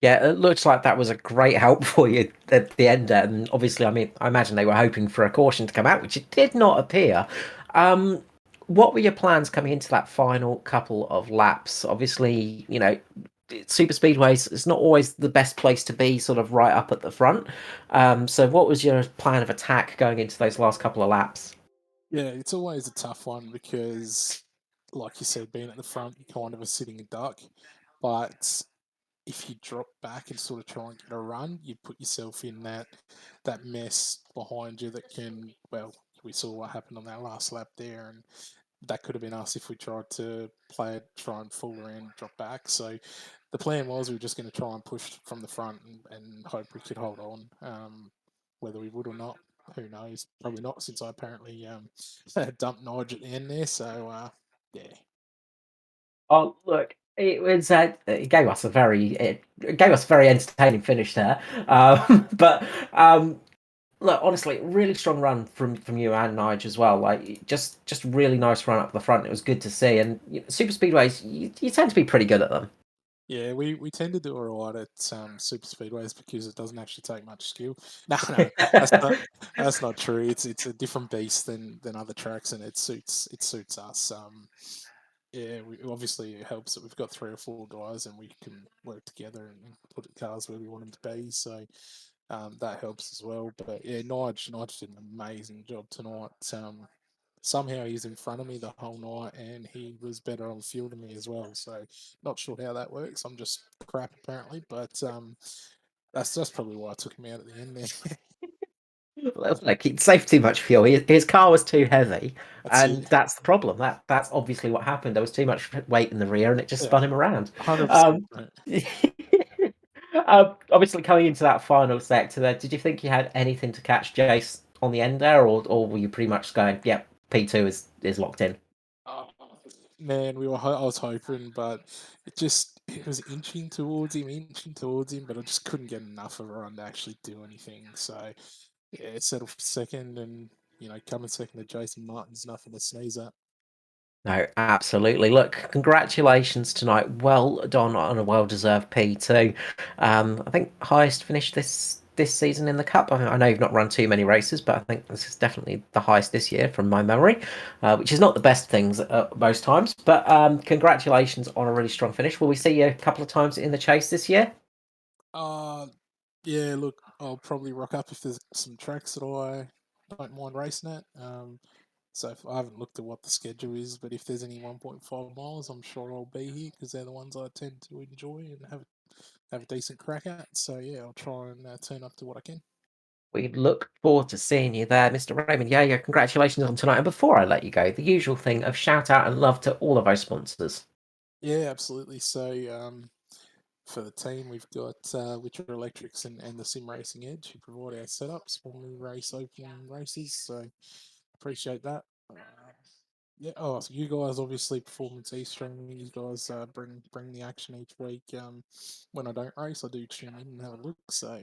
Yeah, it looks like that was a great help for you at the end there. And obviously, I mean, I imagine they were hoping for a caution to come out, which it did not appear. Um, what were your plans coming into that final couple of laps? Obviously, super speedways is not always the best place to be, sort of right up at the front. So what was your plan of attack going into those last couple of laps? Yeah, it's always a tough one because, like you said, being at the front, you kind of are sitting in duck. But if you drop back and sort of try and get a run, you put yourself in that mess behind you that can. Well, we saw what happened on that last lap there, and that could have been us if we tried to try and fool around, drop back. So the plan was we were just going to try and push from the front and hope we could hold on. Whether we would or not, who knows? Probably not, since I apparently dumped Nige at the end there. So yeah. Oh, look, it gave us it gave us a very entertaining finish there. But look, honestly, really strong run from you and Nige as well. Like just really nice run up the front. It was good to see. And super speedways, you tend to be pretty good at them. Yeah, we tend to do all right at super speedways because it doesn't actually take much skill. No, that's not true. It's a different beast than other tracks, and it suits us. Yeah, obviously it helps that we've got 3 or 4 guys and we can work together and put the cars where we want them to be. So that helps as well. But yeah, Nige did an amazing job tonight. Somehow he's in front of me the whole night, and he was better on fuel than me as well. So not sure how that works. I'm just crap apparently, but that's probably why I took him out at the end there. Like he'd saved too much fuel. His car was too heavy, That's and it. that's the problem. That's obviously what happened. There was too much weight in the rear, and it just Yeah, spun him around. 100%. Um, obviously, coming into that final sector, there, did you think you had anything to catch Jace on the end there, or were you pretty much going, "Yep, P2 is locked in"? Oh, man, I was hoping, but it was inching towards him, but I just couldn't get enough of a run to actually do anything. So yeah, settled for second, and coming second to Jason Martin's nothing to sneeze at. No, absolutely. Look, congratulations tonight. Well done on a well-deserved P2. I think highest finish this season in the cup. I know you've not run too many races, but I think this is definitely the highest this year from my memory, which is not the best things most times. But congratulations on a really strong finish. Will we see you a couple of times in the chase this year? Uh, yeah, look, I'll probably rock up if there's some tracks that I don't mind racing at. So I haven't looked at what the schedule is, but if there's any 1.5 miles, I'm sure I'll be here because they're the ones I tend to enjoy and have a decent crack at. So yeah, I'll try and turn up to what I can. We look forward to seeing you there, Mr. Raymond. Yeah, congratulations on tonight. And before I let you go, the usual thing of shout out and love to all of our sponsors. Yeah, absolutely. So for the team, we've got Witcher Electrics and the Sim Racing Edge who provide our setups when we race open races. So appreciate that. Yeah. Oh, so you guys obviously Performance E streaming. You guys bring the action each week. When I don't race, I do tune in and have a look. So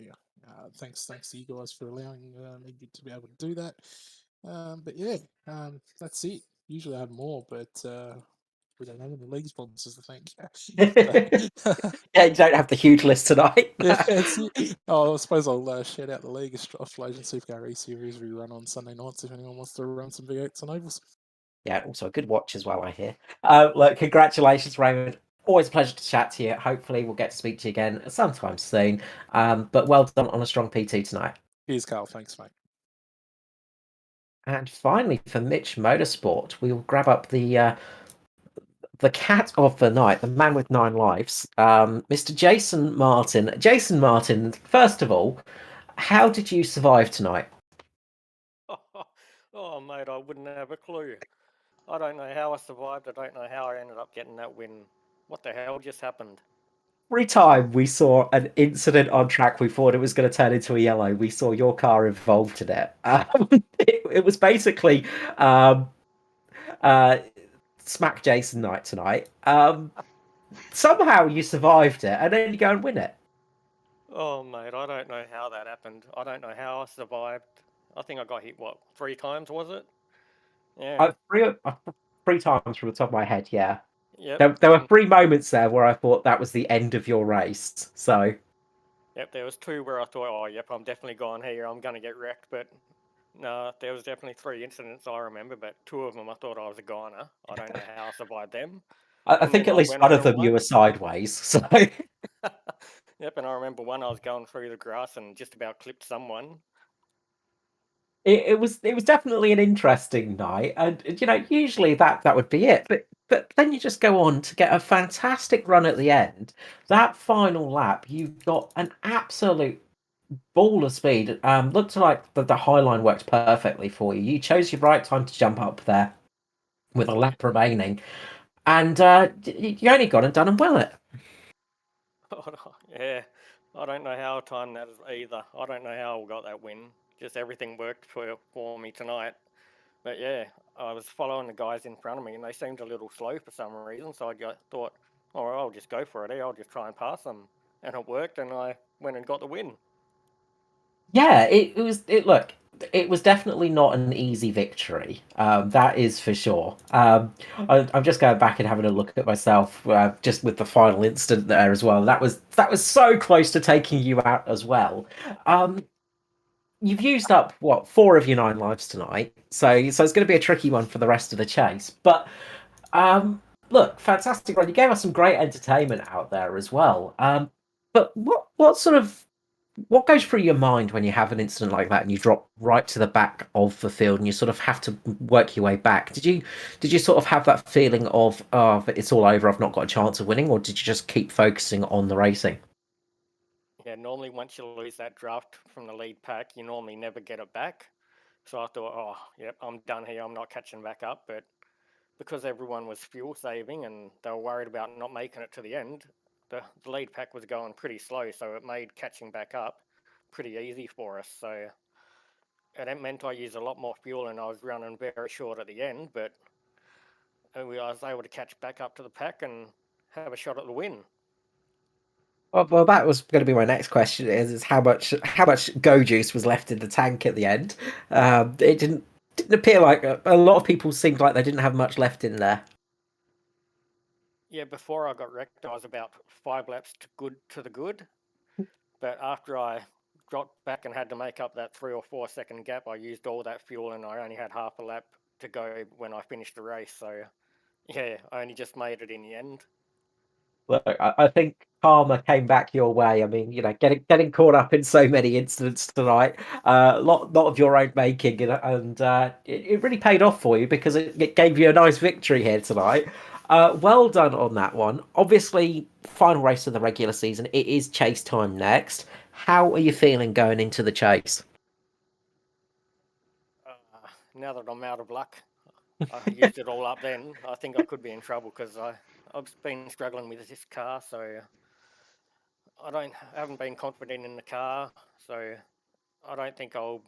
thanks to you guys for allowing me to be able to do that. But yeah, that's it. Usually I have more, but we don't have any league sponsors to thank. Yeah, you don't have the huge list tonight. Yeah, that's it. Oh, I suppose I'll shout out the league Australian Supercar E Series we run on Sunday nights if anyone wants to run some V8s and ovals. Yeah, also a good watch as well, I hear. Look, congratulations, Raymond. Always a pleasure to chat to you. Hopefully, we'll get to speak to you again sometime soon. But well done on a strong PT tonight. Here's Carl. Thanks, mate. And finally, for Mitch Motorsport, we will grab up the cat of the night, the man with 9 lives, Mr. Jason Martin. Jason Martin, first of all, how did you survive tonight? Oh, mate, I wouldn't have a clue. I don't know how I survived. I don't know how I ended up getting that win. What the hell just happened? Every time we saw an incident on track, we thought it was going to turn into a yellow. We saw your car involved in it. It was basically um, uh, Smack Jason night tonight. Somehow you survived it, and then you go and win it. Oh, mate, I don't know how that happened. I don't know how I survived. I think I got hit, what, 3 times, was it? Yeah. Three times from the top of my head, yeah. Yep. There were 3 moments there where I thought that was the end of your race. So Yep, there was 2 where I thought, oh, yep, I'm definitely gone here. I'm going to get wrecked. But no, there was definitely 3 incidents I remember, but 2 of them I thought I was a goner. I don't know how I survived them. I And think then at I least went one on of and them you were won. sideways. So Yep, and I remember one I was going through the grass and just about clipped someone. it was definitely an interesting night, and usually that would be it, but then you just go on to get a fantastic run at the end. That final lap, you got an absolute ball of speed. Looked like the high line worked perfectly for you. You chose your right time to jump up there with a lap remaining, and you only got and done and well it. Yeah, I don't know how I timed that either. I don't know how I got that win. Just everything worked for me tonight. But yeah, I was following the guys in front of me and they seemed a little slow for some reason. So thought, oh, well, I'll just go for it. I'll just try and pass them. And it worked and I went and got the win. Yeah, it was definitely not an easy victory. That is for sure. I'm just going back and having a look at myself, just with the final instant there as well. That was so close to taking you out as well. Um, you've used up what 4 of your 9 lives tonight, so it's going to be a tricky one for the rest of the chase. But look, fantastic run. You gave us some great entertainment out there as well. But what goes through your mind when you have an incident like that and you drop right to the back of the field and you sort of have to work your way back? Did you sort of have that feeling of, oh, it's all over, I've not got a chance of winning, or did you just keep focusing on the racing? Yeah, normally once you lose that draft from the lead pack, you normally never get it back. So I thought, oh, yep, I'm done here. I'm not catching back up. But because everyone was fuel saving and they were worried about not making it to the end, the lead pack was going pretty slow, so it made catching back up pretty easy for us. So it meant I used a lot more fuel and I was running very short at the end, but I was able to catch back up to the pack and have a shot at the win. Well, that was going to be my next question: is how much go juice was left in the tank at the end? It didn't appear like a lot of people seemed like they didn't have much left in there. Yeah, before I got wrecked, I was about 5 laps to the good. But after I dropped back and had to make up that 3 or 4 second gap, I used all that fuel and I only had half a lap to go when I finished the race. So yeah, I only just made it in the end. Look, I think karma came back your way. I mean, getting caught up in so many incidents tonight, lot of your own making, and it really paid off for you because it gave you a nice victory here tonight. Well done on that one. Obviously, final race of the regular season. It is chase time next. How are you feeling going into the chase? Now that I'm out of luck, I used it all up then. I think I could be in trouble because I've been struggling with this car, so I haven't been confident in the car, so I don't think I'll.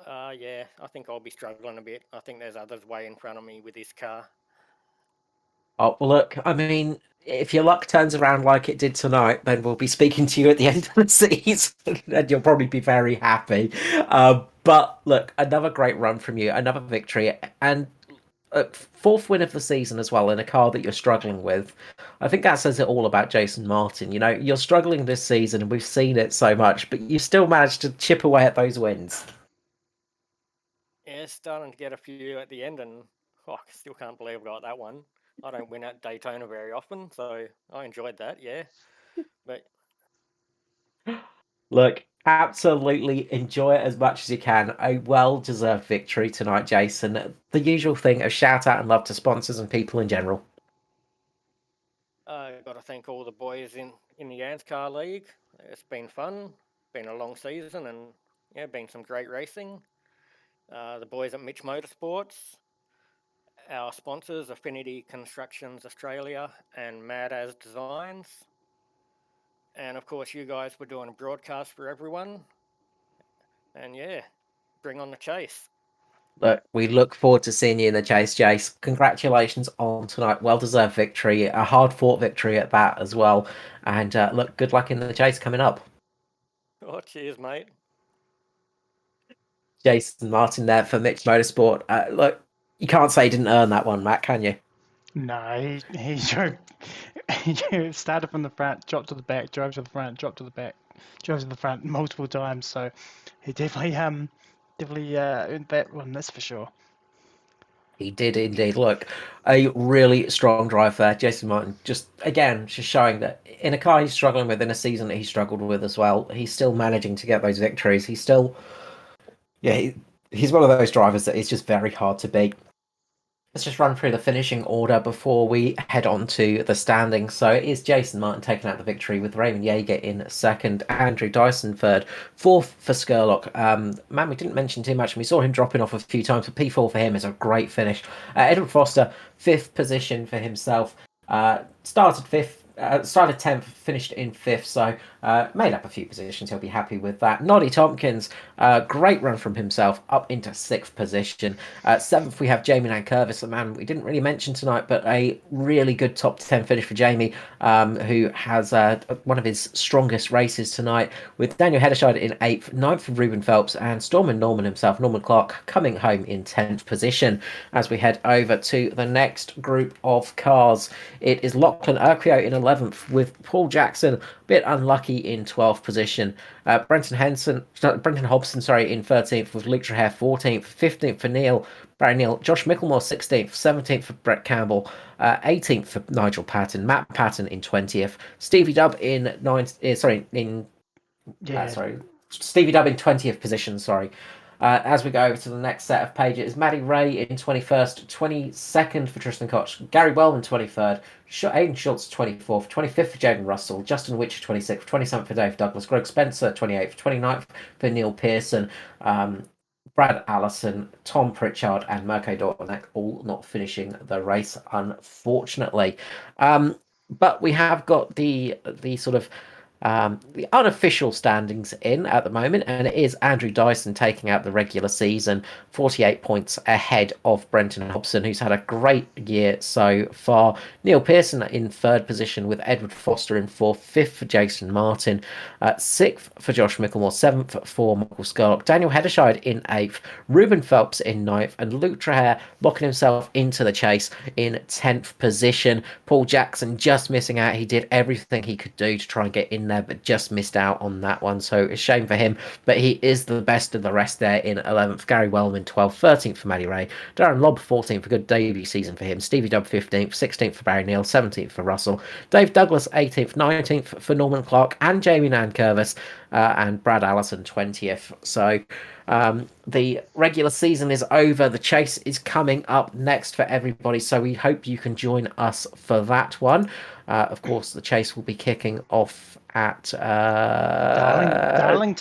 Yeah, I think I'll be struggling a bit. I think there's others way in front of me with this car. Oh, well, look, I mean, if your luck turns around like it did tonight, then we'll be speaking to you at the end of the season, and you'll probably be very happy. But look, another great run from you, another victory, and a fourth win of the season as well in a car that you're struggling with. I think that says it all about Jason Martin. You're struggling this season, and we've seen it so much, but you still managed to chip away at those wins. Yeah, starting to get a few at the end, and I still can't believe I got that one. I don't win at Daytona very often, so I enjoyed that. Yeah, but Look, absolutely enjoy it as much as you can. A well-deserved victory tonight, Jason. The usual thing of shout out and love to sponsors and people in general. I got to thank all the boys in the ANZCAR League. It's been fun, been a long season, and yeah, been some great racing. The boys at Mitch Motorsports, our sponsors, Affinity Constructions Australia and Mad As Designs. And of course, you guys were doing a broadcast for everyone. And yeah, bring on the chase. Look, we look forward to seeing you in the chase, Jace. Congratulations on tonight. Well-deserved victory, a hard-fought victory at that as well. And look, good luck in the chase coming up. Oh, cheers, mate. Jason Martin there for Mitch Motorsport. Look, you can't say he didn't earn that one, Matt, can you? No, he drove. He started from the front, dropped to the back, drove to the front, dropped to the back, drove to the front multiple times. So he definitely earned that one. That's for sure. He did indeed. Look, a really strong drive there. Jason Martin just showing that in a car he's struggling with, in a season that he struggled with as well, he's still managing to get those victories. He's still, he's one of those drivers that is just very hard to beat. Let's just run through the finishing order before we head on to the standings. So it is Jason Martin taking out the victory with Raymond Jaeger in second, Andrew Dyson third, fourth for Skurlock. Man, we didn't mention too much. We saw him dropping off a few times, but P4 for him is a great finish. Edward Foster, fifth position for himself. Started 10th, finished in 5th, so made up a few positions. He'll be happy with that. Noddy Tompkins, great run from himself, up into 6th position. 7th, we have Jamie Nankervis, a man we didn't really mention tonight, but a really good top 10 finish for Jamie, who has one of his strongest races tonight, with Daniel Hederscheid in 8th, 9th for Ruben Phelps, and Stormin Norman himself, Norman Clark, coming home in 10th position. As we head over to the next group of cars, it is Lachlan Urquio in 11th, with Paul Jackson a bit unlucky in 12th position. Brenton Hobson, in 13th, with Luke Traher 14th, 15th for Barry Neal, Josh Micklemore 16th, 17th for Brett Campbell, 18th for Nigel Patton, Matt Patton in 20th, Stevie Dubb in Stevie Dubb in 20th position, as we go over to the next set of pages, Maddie Ray in 21st, 22nd for Tristan Koch, Gary Wellman 23rd, Aidan Schultz 24th, 25th for Jaden Russell, Justin Witcher 26th, 27th for Dave Douglas, Greg Spencer 28th, 29th for Neil Pearson, Brad Allison, Tom Pritchard, and Mirko Dortmund all not finishing the race, unfortunately. But we have got the sort of the unofficial standings in at the moment, and it is Andrew Dyson taking out the regular season, 48 points ahead of Brenton Hobson, who's had a great year so far. Neil Pearson in 3rd position, with Edward Foster in 4th, 5th for Jason Martin, 6th for Josh Micklemore, 7th for Michael Skurlock, Daniel Hederscheid in 8th, Ruben Phelps in 9th, and Luke Traher locking himself into the chase in 10th position. Paul Jackson just missing out. He did everything he could do to try and get in there, but just missed out on that one, so a shame for him. But he is the best of the rest there in 11th. Gary Wellman 12th, 13th for Maddie Ray, Darren Lobb 14th, a good debut season for him, Stevie Dubb 15th, 16th for Barry Neal, 17th for Russell, Dave Douglas 18th, 19th for Norman Clark and Jamie Nankervis, and Brad Allison 20th. So the regular season is over. The chase is coming up next for everybody, so we hope you can join us for that one. Of course, the chase will be kicking off at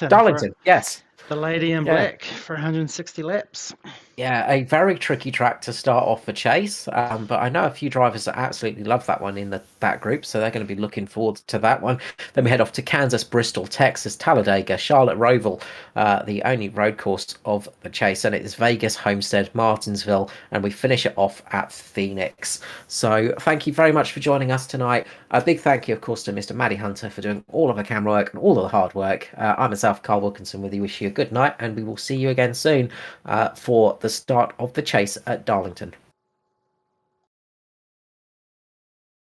Darlington. Yes. The Lady in Black for 160 laps. Yeah, a very tricky track to start off for Chase, but I know a few drivers that absolutely love that one in that group, so they're going to be looking forward to that one. Then we head off to Kansas, Bristol, Texas, Talladega, Charlotte Roval, the only road course of the Chase, and it is Vegas, Homestead, Martinsville, and we finish it off at Phoenix. So thank you very much for joining us tonight. A big thank you, of course, to Mr. Maddie Hunter for doing all of the camera work and all of the hard work. I myself, Carl Wilkinson, with you, wish you a good night, and we will see you again soon for the start of the chase at Darlington.